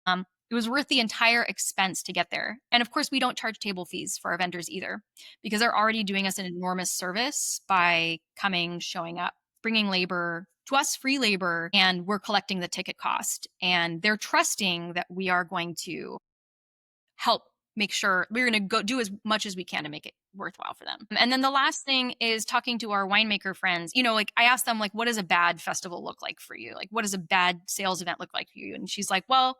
It was worth the entire expense to get there. And of course, we don't charge table fees for our vendors either, because they're already doing us an enormous service by coming, showing up, bringing labor to us, free labor, and we're collecting the ticket cost. And they're trusting that we are going to help make sure we're going to go do as much as we can to make it worthwhile for them. And then the last thing is talking to our winemaker friends. Like I asked them, like, what does a bad festival look like for you? Like, what does a bad sales event look like for you? And she's like, well,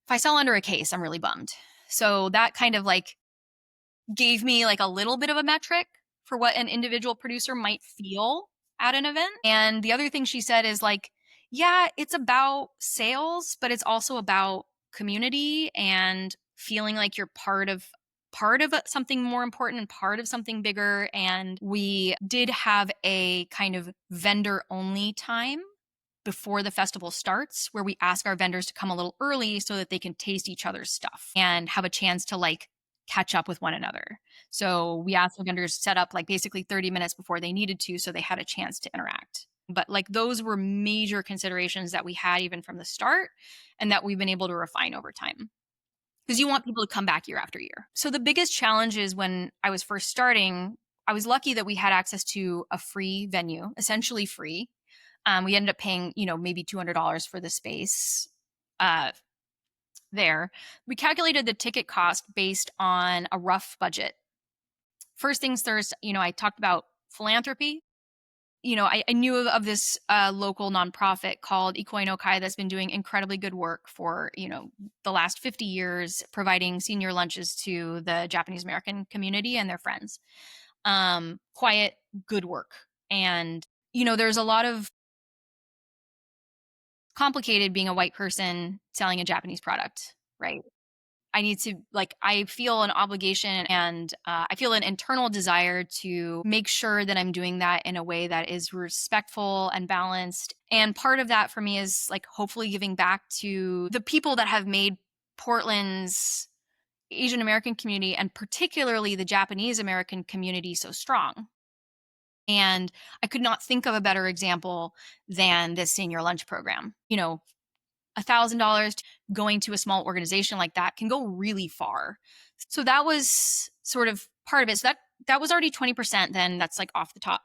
if I sell under a case, I'm really bummed. So that kind of like gave me like a little bit of a metric for what an individual producer might feel at an event. And the other thing she said is like, yeah, it's about sales, but it's also about community and feeling like you're part of something more important and part of something bigger. And we did have a kind of vendor only time before the festival starts, where we ask our vendors to come a little early so that they can taste each other's stuff and have a chance to like catch up with one another. So we asked the vendors to set up like basically 30 minutes before they needed to, so they had a chance to interact. But like those were major considerations that we had even from the start, and that we've been able to refine over time, because you want people to come back year after year. So the biggest challenge is when I was first starting, I was lucky that we had access to a free venue, essentially free. We ended up paying, maybe $200 for the space there. We calculated the ticket cost based on a rough budget. First things first, I talked about philanthropy. I knew of this local nonprofit called Ikoi no Kai that's been doing incredibly good work for, the last 50 years, providing senior lunches to the Japanese American community and their friends. Quiet, good work. And, there's a lot of complicated being a white person selling a Japanese product, right? I need to like I feel an obligation, and I feel an internal desire to make sure that I'm doing that in a way that is respectful and balanced. And part of that for me is like hopefully giving back to the people that have made Portland's Asian American community, and particularly the Japanese American community, so strong. And I could not think of a better example than this senior lunch program. $1,000 going to a small organization like that can go really far. So that was sort of part of it. So that was already 20%. Then that's like off the top.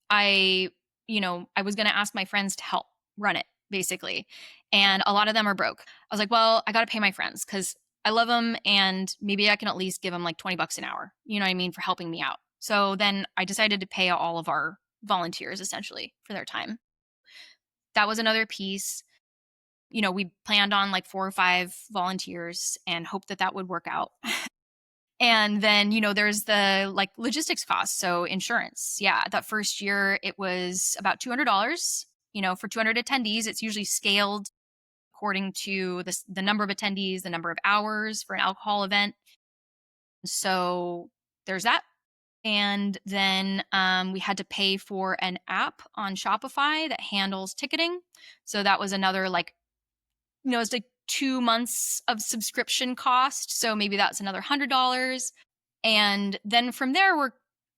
I was going to ask my friends to help run it basically. And a lot of them are broke. I was like, well, I got to pay my friends because I love them, and maybe I can at least give them like $20 an hour, you know what I mean, for helping me out. So then I decided to pay all of our volunteers essentially for their time. That was another piece. You know, we planned on like 4 or 5 volunteers and hoped that that would work out. And then, you know, there's the like logistics costs. So insurance. Yeah. That first year it was about $200. You know, for 200 attendees, it's usually scaled according to the number of attendees, the number of hours for an alcohol event. So there's that. And then we had to pay for an app on Shopify that handles ticketing. So that was another like, you know, it's like 2 months of subscription cost. So maybe that's another $100. And then from there,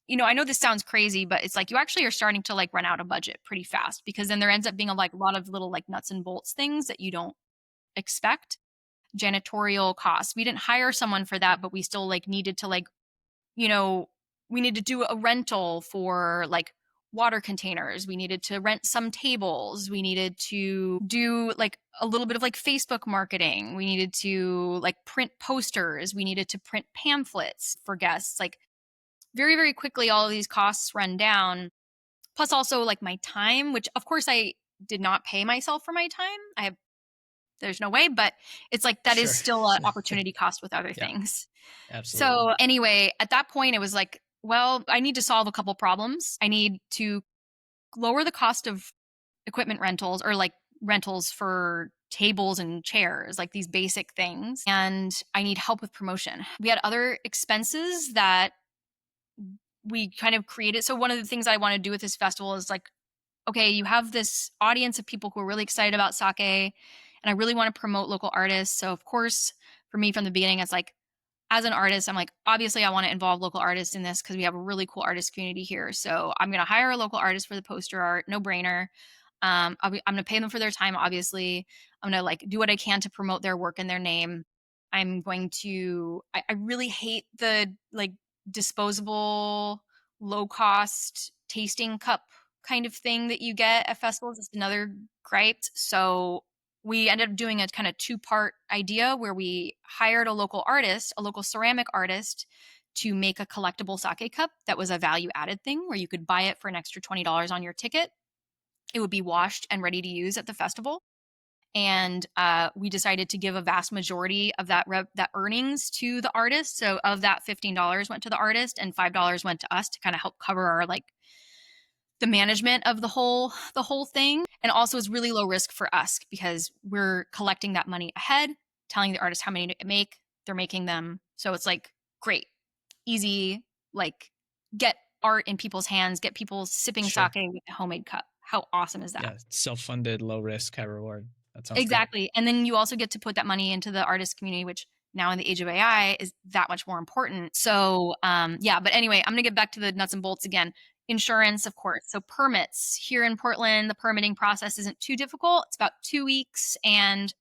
you know, I know this sounds crazy, but it's like you actually are starting to like run out of budget pretty fast, because then there ends up being a lot of little like nuts and bolts things that you don't expect. Janitorial costs. We didn't hire someone for that, but we still like needed to like, you know, we need to do a rental for like water containers. We needed to rent some tables. We needed to do like a little bit of like Facebook marketing. We needed to like print posters. We needed to print pamphlets for guests. Like very, very quickly, all of these costs run down. Plus also like my time, which of course I did not pay myself for my time. There's no way, but it's like that is Sure. still an opportunity cost with other Yeah, things. absolutely. So anyway, at that point, it was like, well, I need to solve a couple problems. I need to lower the cost of equipment rentals, or like rentals for tables and chairs, like these basic things. And I need help with promotion. We had other expenses that we kind of created. So one of the things I want to do with this festival is like, okay, you have this audience of people who are really excited about sake, and I really want to promote local artists. So of course, for me from the beginning, it's like, as an artist, I'm like, obviously I want to involve local artists in this because we have a really cool artist community here. So I'm going to hire a local artist for the poster art, no brainer. I'm going to pay them for their time. Obviously, I'm going to like do what I can to promote their work and their name. I'm going to. I really hate the like disposable, low cost tasting cup kind of thing that you get at festivals. It's another gripe. So we ended up doing a kind of 2-part idea where we hired a local artist, a local ceramic artist, to make a collectible sake cup that was a value added thing where you could buy it for an extra $20 on your ticket. It would be washed and ready to use at the festival. And we decided to give a vast majority of that earnings to the artist. So of that, $15 went to the artist and $5 went to us to kind of help cover our like the management of the whole thing. And also is really low risk for us because we're collecting that money ahead, telling the artist how many to make, they're making them. So it's like great, easy, like get art in people's hands, get people sipping Sure. sake with a homemade cup. How awesome is that? Yeah, self-funded, low risk, high reward. That sounds great. Exactly. And then you also get to put that money into the artist community, which now in the age of AI is that much more important. So, yeah, but anyway, I'm going to get back to the nuts and bolts again. Insurance, of course. So permits here in Portland, the permitting process isn't too difficult. It's about 2 weeks, and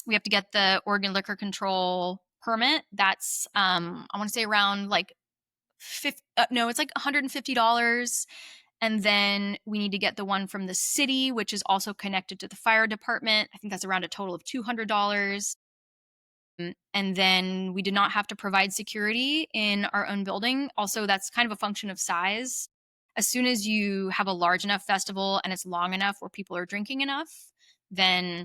we have to get the Oregon Liquor Control permit. That's, I want to say around like no, it's like $150. And then we need to get the one from the city, which is also connected to the fire department. I think that's around a total of $200. And then we did not have to provide security in our own building. Also, that's kind of a function of size. As soon as you have a large enough festival and it's long enough where people are drinking enough, then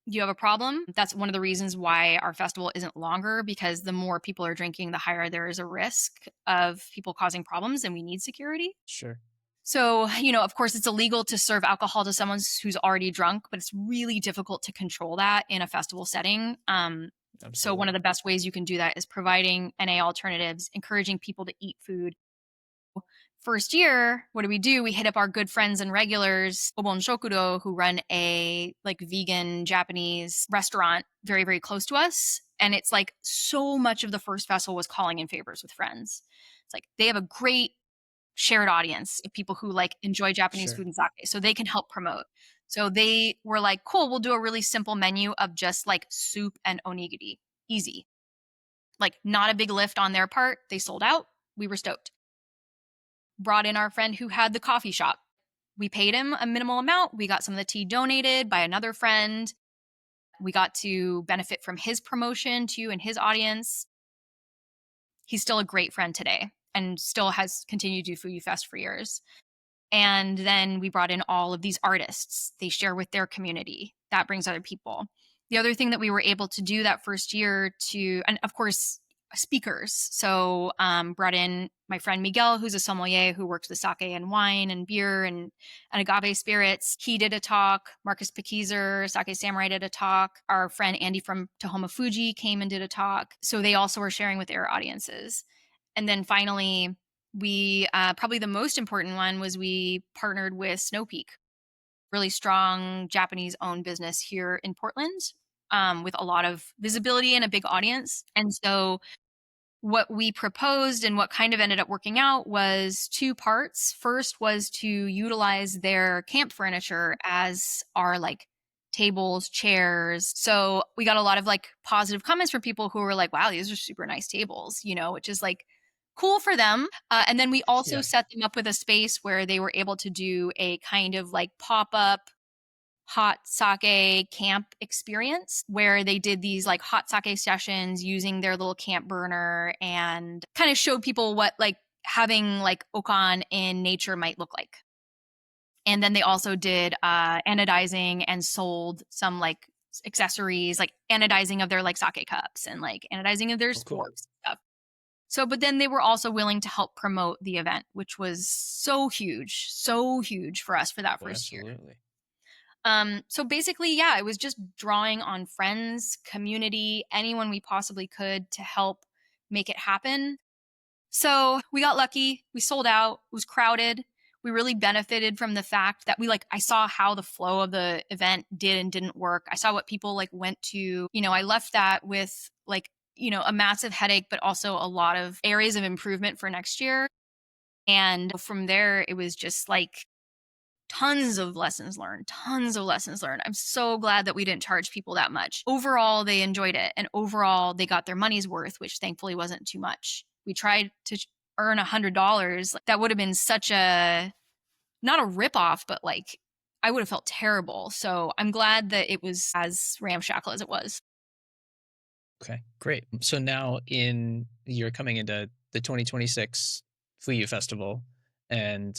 you have a problem. That's one of the reasons why our festival isn't longer, because the more people are drinking, the higher there is a risk of people causing problems, and we need security. Sure. So, you know, of course, it's illegal to serve alcohol to someone who's already drunk, but it's really difficult to control that in a festival setting. So, one Absolutely. of the best ways you can do that is providing NA alternatives, encouraging people to eat food. First year, what do? We hit up our good friends and regulars, Obon Shokudo, who run a like vegan Japanese restaurant very, very close to us. And it's like so much of the first festival was calling in favors with friends. It's like they have a great shared audience of people who like enjoy Japanese Sure. food and sake, so they can help promote. So they were like, cool, we'll do a really simple menu of just like soup and onigiri. Easy. Like not a big lift on their part. They sold out. We were stoked. Brought in our friend who had the coffee shop. We paid him a minimal amount. We got some of the tea donated by another friend. We got to benefit from his promotion too and his audience. He's still a great friend today and still has continued to do Fuyu Fest for years. And then we brought in all of these artists. They share with their community. That brings other people. The other thing that we were able to do that first year and of course, speakers. So brought in my friend Miguel, who's a sommelier who works with sake and wine and beer and agave spirits. He did a talk. Marcus Pakizer, Sake Samurai, did a talk. Our friend Andy from Tahoma Fuji came and did a talk. So they also were sharing with their audiences. And then finally, we probably the most important one was we partnered with Snow Peak, really strong Japanese-owned business here in Portland, with a lot of visibility and a big audience. And so what we proposed and what kind of ended up working out was two parts. First was to utilize their camp furniture as our like tables, chairs. So we got a lot of like positive comments from people who were like, wow, these are super nice tables, which is like cool for them. And then we also set them up with a space where they were able to do a kind of like pop-up hot sake camp experience where they did these like hot sake sessions using their little camp burner and kind of showed people what like having like okan in nature might look like. And then they also did anodizing and sold some like accessories, like anodizing of their like sake cups and like anodizing of their sporks stuff. So, but then they were also willing to help promote the event, which was so huge for us for that first year. So basically, yeah, it was just drawing on friends, community, anyone we possibly could to help make it happen. So we got lucky. We sold out. It was crowded. We really benefited from the fact that I saw how the flow of the event did and didn't work. I saw what people like went to. I left that with like, a massive headache, but also a lot of areas of improvement for next year. And from there, it was just like tons of lessons learned. I'm so glad that we didn't charge people that much. Overall, they enjoyed it. And overall, they got their money's worth, which thankfully wasn't too much. We tried to earn $100. That would have been such not a ripoff, but like I would have felt terrible. So I'm glad that it was as ramshackle as it was. Okay, great. So now you're coming into the 2026 Fuyu Festival, and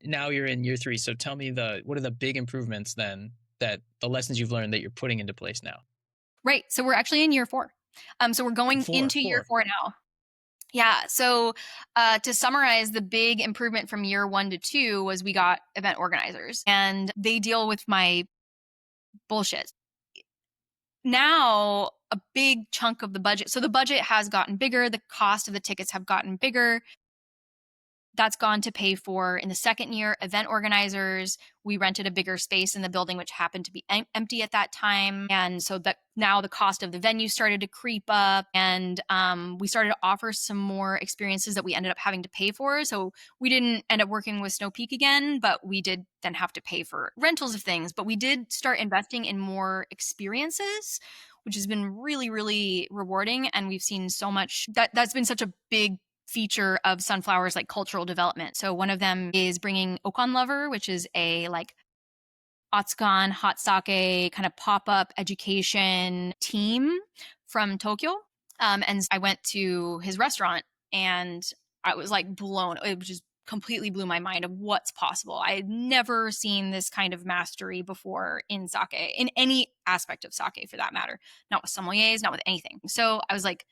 now you're in year 3. So tell me what are the big improvements then, that the lessons you've learned that you're putting into place now? Right. So we're actually in year 4. So we're going into year 4 now. Yeah. So to summarize, the big improvement from year 1 to 2 was we got event organizers, and they deal with my bullshit. Now, a big chunk of the budget. So the budget has gotten bigger. The cost of the tickets have gotten bigger. That's gone to pay for, in the second year, event organizers. We rented a bigger space in the building, which happened to be empty at that time. And so that now the cost of the venue started to creep up, and we started to offer some more experiences that we ended up having to pay for. So we didn't end up working with Snow Peak again, but we did then have to pay for rentals of things. But we did start investing in more experiences, which has been really, really rewarding. And we've seen so much that's been such a big feature of Sunflower's like cultural development. So one of them is bringing Okan Lover, which is a like Otsukan hot sake kind of pop-up education team from Tokyo. And I went to his restaurant and I was like blown. It just completely blew my mind of what's possible. I had never seen this kind of mastery before in sake, in any aspect of sake for that matter, not with sommeliers, not with anything. So I was like,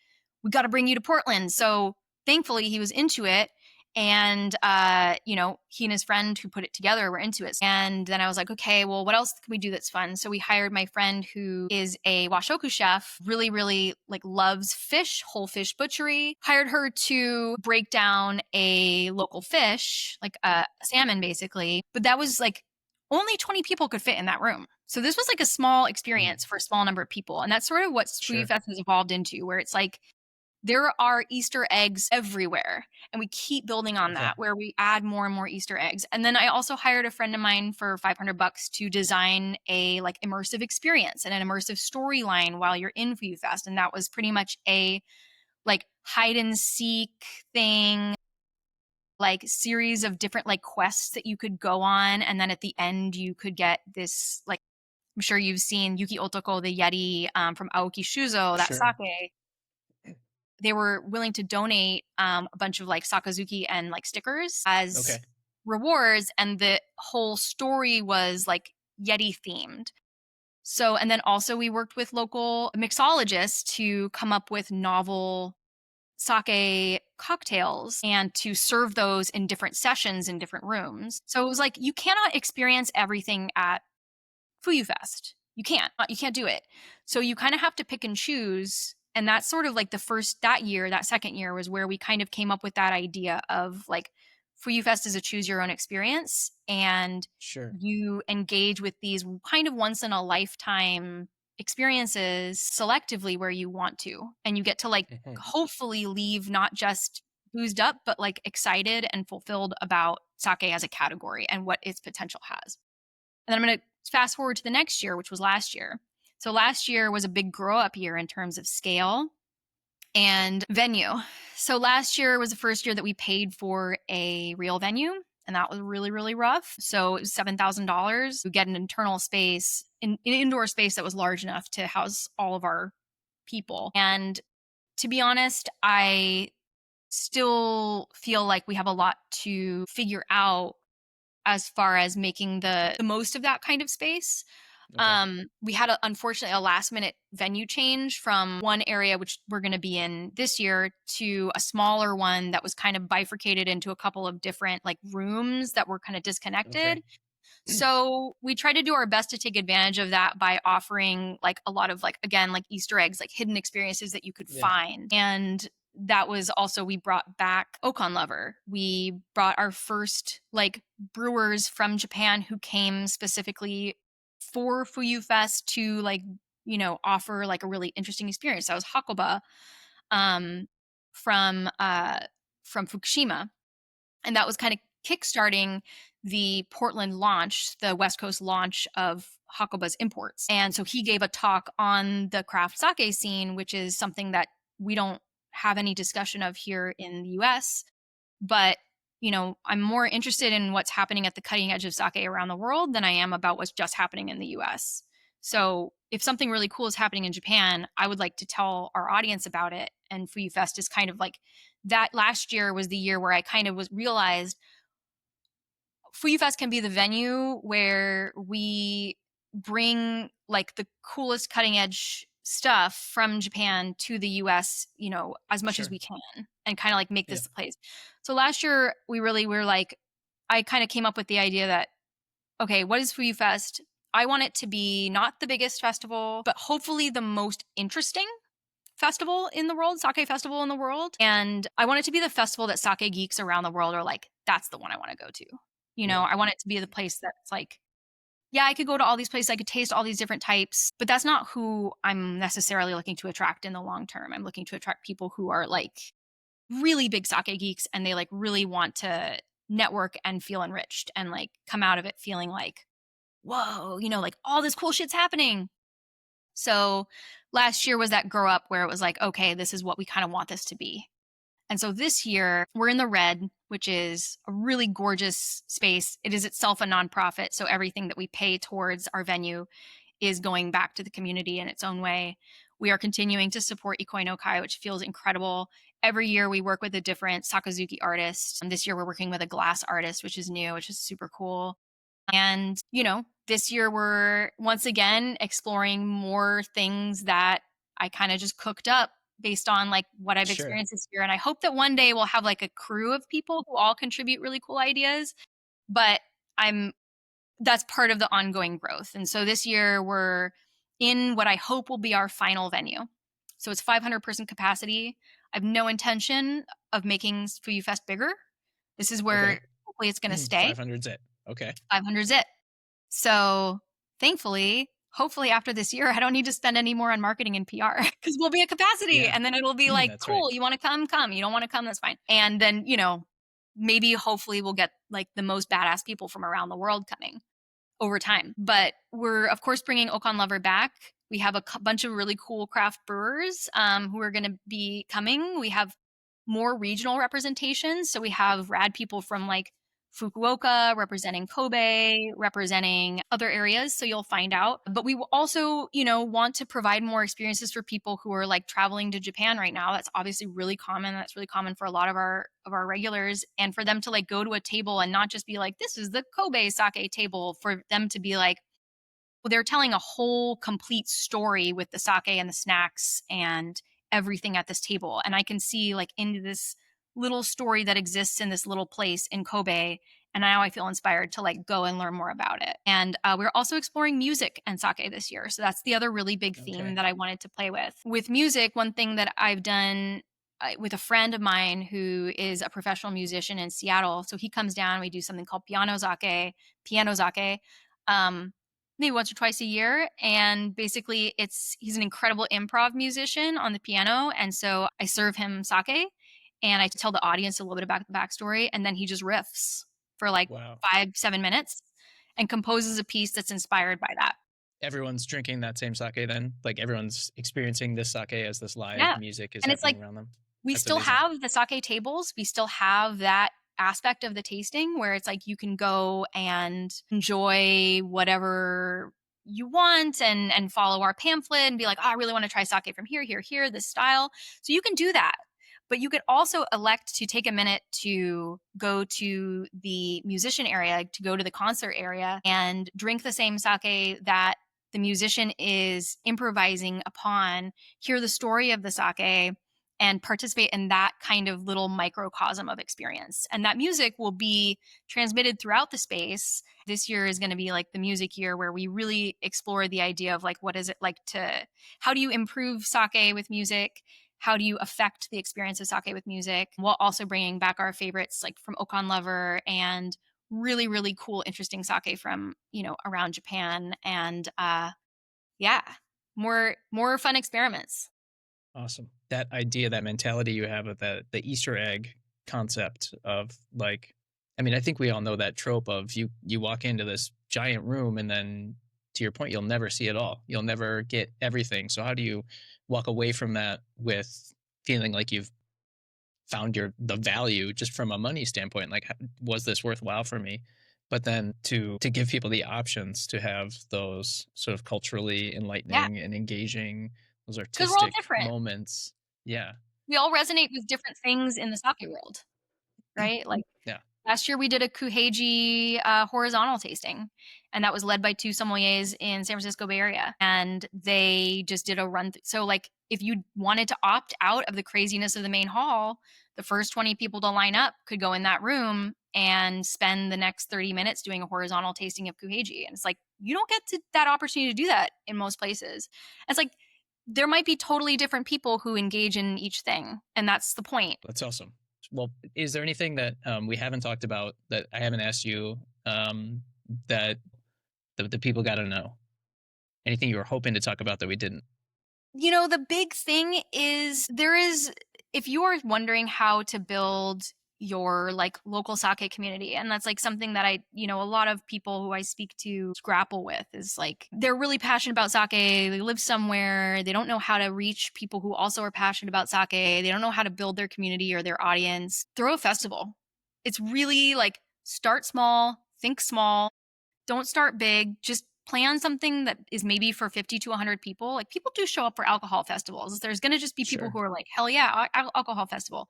we got to bring you to Portland. So thankfully he was into it, and he and his friend who put it together were into it. And then I was like, okay, well, what else can we do that's fun? So we hired my friend who is a washoku chef, really, really like loves fish, whole fish butchery. Hired her to break down a local fish, like a salmon basically. But that was like only 20 people could fit in that room. So this was like a small experience for a small number of people. And that's sort of what Fuyu Fest has evolved into, where it's like there are Easter eggs everywhere, and we keep building on that, where we add more and more Easter eggs. And then I also hired a friend of mine for $500 to design a like immersive experience and an immersive storyline while you're in Fuyu Fest. And that was pretty much a like hide and seek thing, like series of different like quests that you could go on. And then at the end you could get this like I'm sure you've seen Yuki Otoko, the Yeti from Aoki Shuzo, that Sure. sake. They were willing to donate a bunch of like Sakazuki and like stickers as Okay. rewards, and the whole story was like Yeti themed. So, and then also we worked with local mixologists to come up with novel sake cocktails and to serve those in different sessions in different rooms. So it was like you cannot experience everything at Fuyu Fest. You can't. You can't do it. So you kind of have to pick and choose. And that's sort of like the first that year, that second year was where we kind of came up with that idea of like Fuyu Fest is a choose your own experience, and Sure. you engage with these kind of once in a lifetime experiences selectively where you want to. And you get to like Mhm. hopefully leave not just boozed up, but like excited and fulfilled about sake as a category and what its potential has. And then I'm going to fast forward to the next year, which was last year. So last year was a big grow up year in terms of scale and venue. So last year was the first year that we paid for a real venue. And that was really, really rough. So it was $7,000 to get an internal space, an indoor space that was large enough to house all of our people. And to be honest, I still feel like we have a lot to figure out as far as making the most of that kind of space. Okay. We had unfortunately a last minute venue change from one area which we're going to be in this year to a smaller one that was kind of bifurcated into a couple of different like rooms that were kind of Okay. disconnected. So we try to do our best to take advantage of that by offering like a lot of like again like Easter eggs, like hidden experiences that you could Yeah. find. And that was also we brought back Okan Lover. We brought our first like brewers from Japan who came specifically for Fuyu Fest to like offer like a really interesting experience. That was Hakoba um, from from Fukushima, and that was kind of kickstarting the Portland launch, the West Coast launch of Hakoba's imports. And so he gave a talk on the craft sake scene, which is something that we don't have any discussion of here in the US. But, I'm more interested in what's happening at the cutting edge of sake around the world than I am about what's just happening in the US. So if something really cool is happening in Japan, I would like to tell our audience about it. And Fuyu Fest is kind of like that. Last year was the year where I kind of was realized Fuyu Fest can be the venue where we bring like the coolest cutting edge stuff from Japan to the US, as much as Sure. we can, and kind of like make Yeah. this the place. So last year we really were like, I kind of came up with the idea that, okay, what is Fuyu Fest? I want it to be not the biggest festival, but hopefully the most interesting festival in the world, sake festival in the world. And I want it to be the festival that sake geeks around the world are like, that's the one I want to go to. Yeah. I want it to be the place that's like, yeah, I could go to all these places, I could taste all these different types, but that's not who I'm necessarily looking to attract in the long term. I'm looking to attract people who are like really big sake geeks and they like really want to network and feel enriched and like come out of it feeling like, whoa, like all this cool shit's happening. So last year was that grow up where it was like, okay, this is what we kind of want this to be. And so this year we're in the Red, which is a really gorgeous space. It is itself a nonprofit. So everything that we pay towards our venue is going back to the community in its own way. We are continuing to support Ikoi no Kai, which feels incredible. Every year we work with a different Sakazuki artist. And this year we're working with a glass artist, which is new, which is super cool. And, this year we're once again exploring more things that I kind of just cooked up based on like what I've Sure. experienced this year. And I hope that one day we'll have like a crew of people who all contribute really cool ideas. But I'm that's part of the ongoing growth. And so this year we're in what I hope will be our final venue. So it's 500-person capacity. I have no intention of making Fuyu Fest bigger. This is Okay. where hopefully it's going to stay. 500's it. Okay. 500 is it. So thankfully, hopefully after this year, I don't need to spend any more on marketing and PR because we'll be at capacity. Yeah. And then it'll be like, That's right. cool, you want to come, come. You don't want to come, that's fine. And then, maybe hopefully we'll get like the most badass people from around the world coming over time. But we're, of course, bringing Okan Lover back. We have a bunch of really cool craft brewers who are going to be coming. We have more regional representation. So we have rad people from like Fukuoka, representing Kobe, representing other areas. So you'll find out. But we will also, want to provide more experiences for people who are like traveling to Japan right now. That's obviously really common. That's really common for a lot of our regulars. And for them to like go to a table and not just be like, this is the Kobe sake table, for them to be like, well, they're telling a whole complete story with the sake and the snacks and everything at this table. And I can see like into this little story that exists in this little place in Kobe. And now I feel inspired to like go and learn more about it. And we're also exploring music and sake this year. So that's the other really big theme Okay. that I wanted to play with. With music, one thing that I've done with a friend of mine who is a professional musician in Seattle. So he comes down, we do something called piano sake. Um, Maybe once or twice a year. And basically he's an incredible improv musician on the piano. And so I serve him sake and I tell the audience a little bit about the backstory. And then he just riffs for like Wow. 5, 7 minutes and composes a piece that's inspired by that. Everyone's drinking that same sake then? Like everyone's experiencing this sake as this live Yeah. music is And it's like, happening around them? we That's still amazing. have the sake tables. We still have that aspect of the tasting where it's like you can go and enjoy whatever you want and follow our pamphlet and be like, oh, I really want to try sake from here, this style. So you can do that. But you could also elect to take a minute to go to the musician area, to go to the concert area and drink the same sake that the musician is improvising upon, hear the story of the sake, and participate in that kind of little microcosm of experience. And that music will be transmitted throughout the space. This year is going to be like the music year where we really explore the idea of like, what is it like how do you improve sake with music? How do you affect the experience of sake with music? While also bringing back our favorites like from Okan Lover and really, really cool, interesting sake from, around Japan. And yeah, more fun experiments. Awesome. That idea, that mentality you have of the Easter egg concept of like, I mean, I think we all know that trope of you walk into this giant room and then to your point, you'll never see it all. You'll never get everything. So how do you walk away from that with feeling like you've found the value just from a money standpoint? Like, was this worthwhile for me? But then to give people the options to have those sort of culturally Yeah, enlightening and engaging, those because we're all artistic different. moments. Yeah. We all resonate with different things in the sake world, right? Like Yeah. last year we did a Kuheiji horizontal tasting, and that was led by two sommeliers in San Francisco Bay Area, and they just did a run. So like if you wanted to opt out of the craziness of the main hall, the first 20 people to line up could go in that room and spend the next 30 minutes doing a horizontal tasting of Kuheiji. And it's like, you don't get that opportunity to do that in most places. It's like, there might be totally different people who engage in each thing. And that's the point. That's awesome. Well, is there anything that we haven't talked about that I haven't asked you that the people got to know? Anything you were hoping to talk about that we didn't? The big thing is if you are wondering how to build your like local sake community, and that's like something that a lot of people who I speak to grapple with, is like they're really passionate about sake, they live somewhere, they don't know how to reach people who also are passionate about sake, they don't know how to build their community or their audience. Throw a festival. It's really like, start small, think small, don't start big. Just plan something that is maybe for 50 to 100 people. Like, people do show up for alcohol festivals. There's going to just be people Sure. who are like, hell yeah, alcohol festival.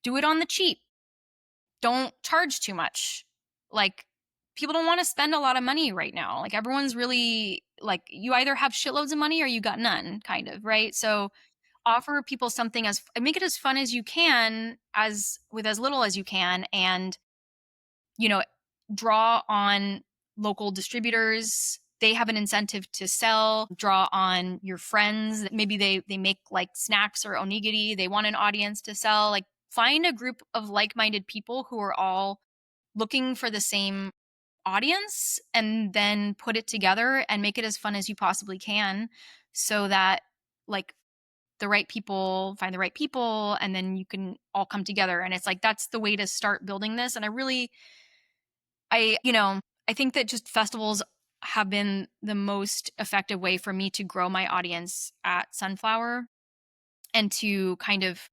Do it on the cheap. Don't charge too much. Like, people don't want to spend a lot of money right now. Like, everyone's really like, you either have shitloads of money or you got none, kind of, right? So offer people something make it as fun as you can, with as little as you can, and you know, draw on local distributors. They have an incentive to sell. Draw on your friends. Maybe they make like snacks or onigiri. They want an audience to sell. Like, find a group of like-minded people who are all looking for the same audience, and then put it together and make it as fun as you possibly can, so that like the right people find the right people, and then you can all come together. And it's like, that's the way to start building this. And I think that just festivals have been the most effective way for me to grow my audience at Sunflower, and to kind of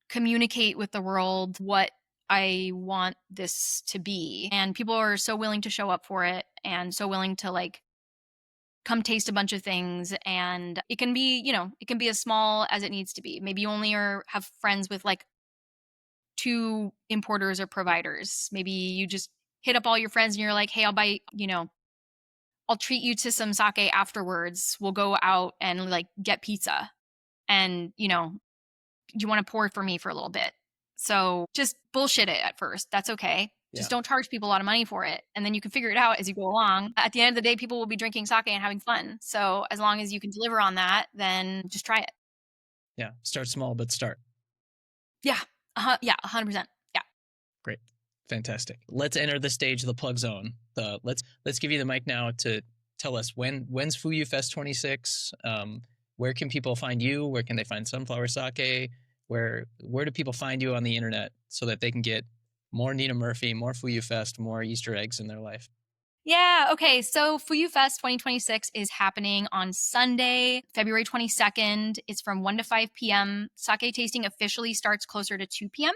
communicate with the world what I want this to be. And people are so willing to show up for it and so willing to like come taste a bunch of things. And it can be, it can be as small as it needs to be. Maybe you only have friends with like two importers or providers. Maybe you just hit up all your friends and you're like, hey, I'll buy, I'll treat you to some sake afterwards. We'll go out and like get pizza. And, you want to pour for me for a little bit. So just bullshit it at first. That's okay. Yeah. Just don't charge people a lot of money for it. And then you can figure it out as you go along. At the end of the day, people will be drinking sake and having fun. So as long as you can deliver on that, then just try it. Yeah. Start small, but start. Yeah. Yeah. 100%. Yeah. Great. Fantastic. Let's enter the stage, the plug zone. Let's give you the mic now to tell us when's Fuyu Fest 26. Where can people find you? Where can they find Sunflower Sake? Where do people find you on the internet so that they can get more Nina Murphy, more Fuyu Fest, more Easter eggs in their life? Yeah. Okay. So Fuyu Fest 2026 is happening on Sunday, February 22nd. It's from 1 to 5 p.m. Sake tasting officially starts closer to 2 p.m.,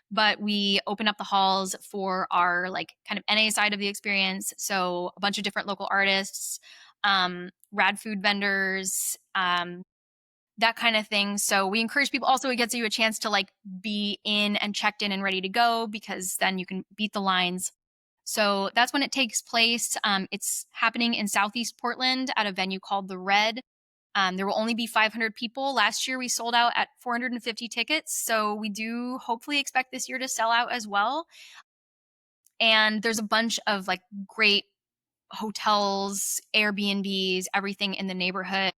but we open up the halls for our like kind of NA side of the experience. So a bunch of different local artists, rad food vendors, that kind of thing. So we encourage people. Also, it gets you a chance to like be in and checked in and ready to go because then you can beat the lines. So that's when it takes place. It's happening in Southeast Portland at a venue called The Red. There will only be 500 people. Last year we sold out at 450 tickets. So we do hopefully expect this year to sell out as well. And there's a bunch of like great hotels, Airbnbs, everything in the neighborhood.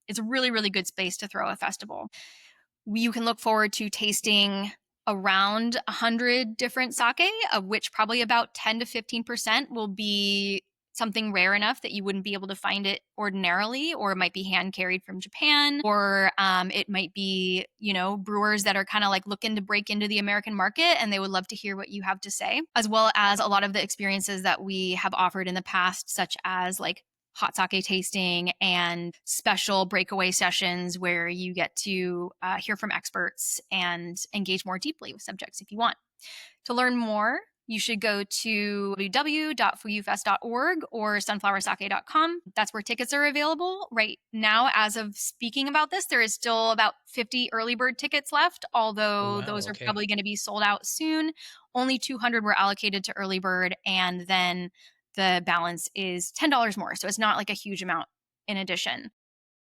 It's a really, really good space to throw a festival. You can look forward to tasting around 100 different sake, of which probably about 10 to 15% will be something rare enough that you wouldn't be able to find it ordinarily, or it might be hand carried from Japan, or it might be, brewers that are kind of like looking to break into the American market and they would love to hear what you have to say, as well as a lot of the experiences that we have offered in the past, such as like hot sake tasting and special breakaway sessions where you get to hear from experts and engage more deeply with subjects if you want. To learn more, you should go to www.fuyufest.org or sunflowersake.com. That's where tickets are available. Right now, as of speaking about this, there is still about 50 early bird tickets left, although those are probably going to be sold out soon. Only 200 were allocated to early bird, and then the balance is $10 more. So it's not like a huge amount in addition.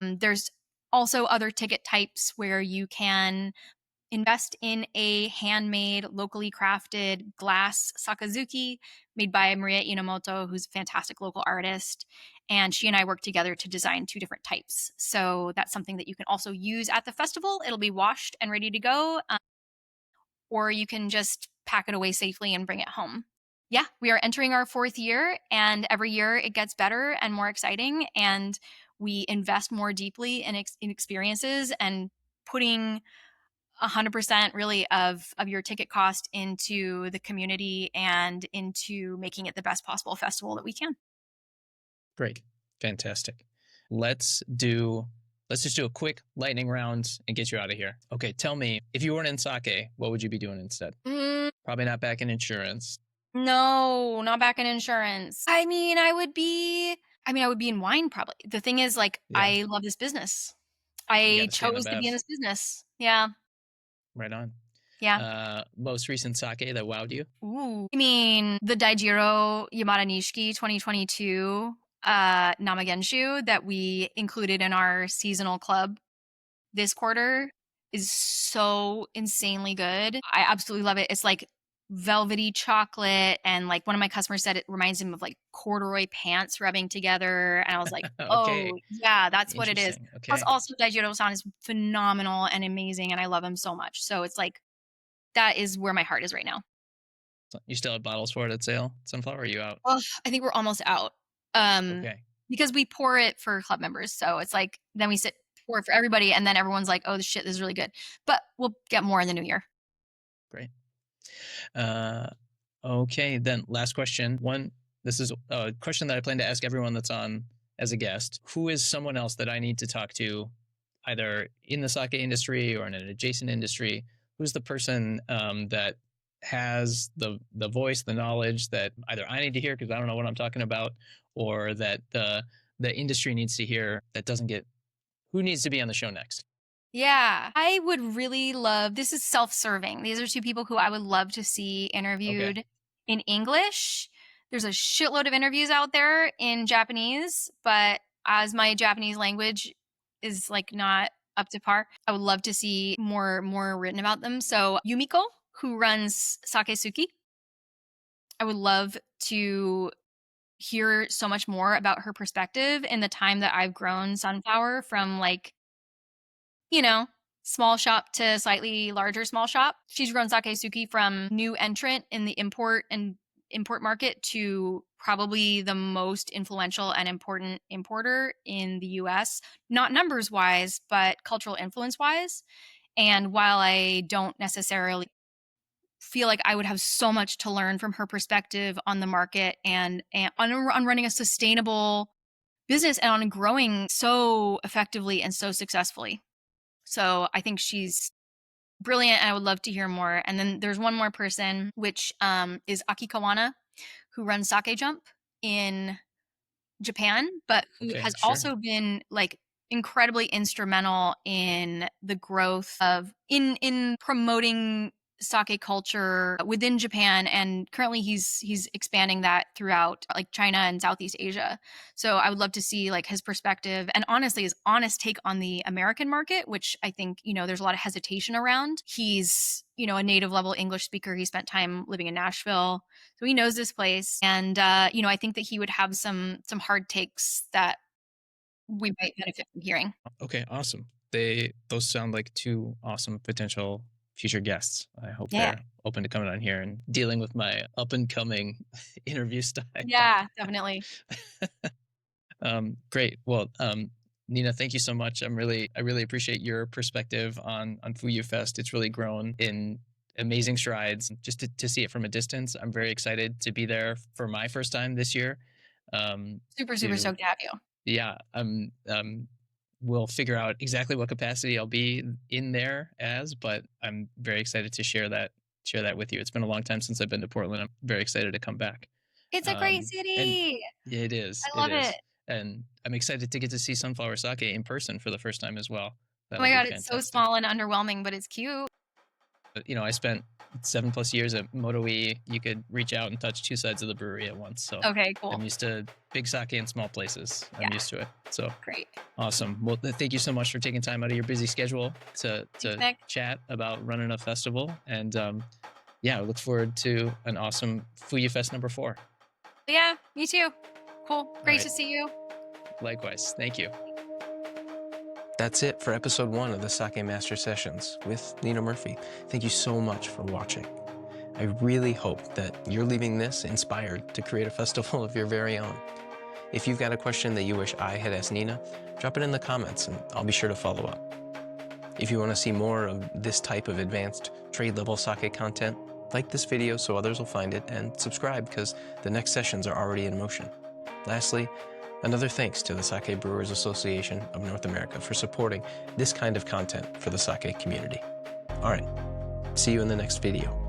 There's also other ticket types where you can invest in a handmade, locally crafted glass sakazuki made by Maria Inamoto, who's a fantastic local artist. And she and I worked together to design 2 different types. So that's something that you can also use at the festival. It'll be washed and ready to go. Or you can just pack it away safely and bring it home. Yeah, we are entering our 4th year, and every year it gets better and more exciting, and we invest more deeply in experiences and putting 100% really of your ticket cost into the community and into making it the best possible festival that we can. Great. Fantastic. Let's just do a quick lightning round and get you out of here. Okay, tell me, if you weren't in sake, what would you be doing instead? Probably not back in insurance. No, not back in insurance. I would be in wine probably. The thing is, like, I love this business. I chose to be in this business. Yeah. Right on. Yeah. Most recent sake that wowed you? Ooh. The Daijiro Yamada Nishiki 2022 Namagenshu that we included in our seasonal club this quarter is so insanely good. I absolutely love it. It's like velvety chocolate, and like one of my customers said it reminds him of like corduroy pants rubbing together, and I was like, Okay. oh yeah, that's what it is. Okay. Plus also Daijiro-san is phenomenal and amazing, and I love him so much. So it's like that is where my heart is right now. You still have bottles for it at sale, Sunflower? Or are you out? Oh, I think we're almost out. Okay. Because we pour it for club members, so it's like then we pour it for everybody, and then everyone's like, oh, this shit is really good. But we'll get more in the new year. Great. Okay, then last question. This is a question that I plan to ask everyone that's on as a guest. Who is someone else that I need to talk to, either in the sake industry or in an adjacent industry? Who's the person that has the voice, the knowledge that either I need to hear because I don't know what I'm talking about, or that the industry needs to hear that doesn't get who needs to be on the show next? Yeah, I would really love this is self-serving. These are two people who I would love to see Okay. interviewed in English. There's a shitload of interviews out there in Japanese, but as my Japanese language is like not up to par, I would love to see more written about them. So Yumiko, who runs Sakesuki, I would love to hear so much more about her perspective in the time that I've grown Sunflower from like, you know, small shop to slightly larger small shop. She's grown Sakesuki from new entrant in the import market to probably the most influential and important importer in the US, not numbers wise, but cultural influence wise. And while I don't necessarily feel like I would have so much to learn from her perspective on the market and on running a sustainable business and on growing so effectively and so successfully. So I think she's brilliant and I would love to hear more. And then there's one more person, which is Aki Kawana, who runs Sake Jump in Japan, but who Okay. has Sure. also been like incredibly instrumental in the growth of in promoting sake culture within Japan, and currently he's expanding that throughout like China and Southeast Asia. So I would love to see like his perspective and honestly his honest take on the American market, which I think, you know, there's a lot of hesitation around. He's, you know, a native level English speaker. He spent time living in Nashville. So he knows this place, and you know, I think that he would have some hard takes that we might benefit from hearing. Okay. Awesome. Those sound like two awesome potential future guests. I hope Yeah, they're open to coming on here and dealing with my up and coming interview style. yeah, definitely. Great. Well, Nina, thank you so much. I really appreciate your perspective on Fuyu Fest. It's really grown in amazing strides. Just to see it from a distance, I'm very excited to be there for my first time this year. Super To stoked to have you. Yeah, we'll figure out exactly what capacity I'll be in there as, but I'm very excited to share that with you. It's been a long time since I've been to Portland. I'm very excited to come back. It's a great And city. yeah, I it love it. is, and I'm excited to get to see Sunflower Sake in person for the first time as well. Oh That'll my be god, it's so fantastic. small and underwhelming, but it's cute. But, I spent 7+ years at Moto E. You could reach out and touch two sides of the brewery at once. So Okay, I'm cool. used to big sake in small places. I'm Yeah, used to it. So great. awesome. Well, thank you so much for taking time out of your busy schedule Thanks, to Nick. chat about running a festival. And yeah, I look forward to an awesome Fuyu Fest #4. Yeah, me too. Cool. All Great right. to see you. Likewise. Thank you. That's it for episode 1 of the Sake Master Sessions with Nina Murphy. Thank you so much for watching. I really hope that you're leaving this inspired to create a festival of your very own. If you've got a question that you wish I had asked Nina, drop it in the comments and I'll be sure to follow up. If you want to see more of this type of advanced trade-level sake content, like this video so others will find it, and subscribe because the next sessions are already in motion. Lastly, another thanks to the Sake Brewers Association of North America for supporting this kind of content for the sake community. All right, see you in the next video.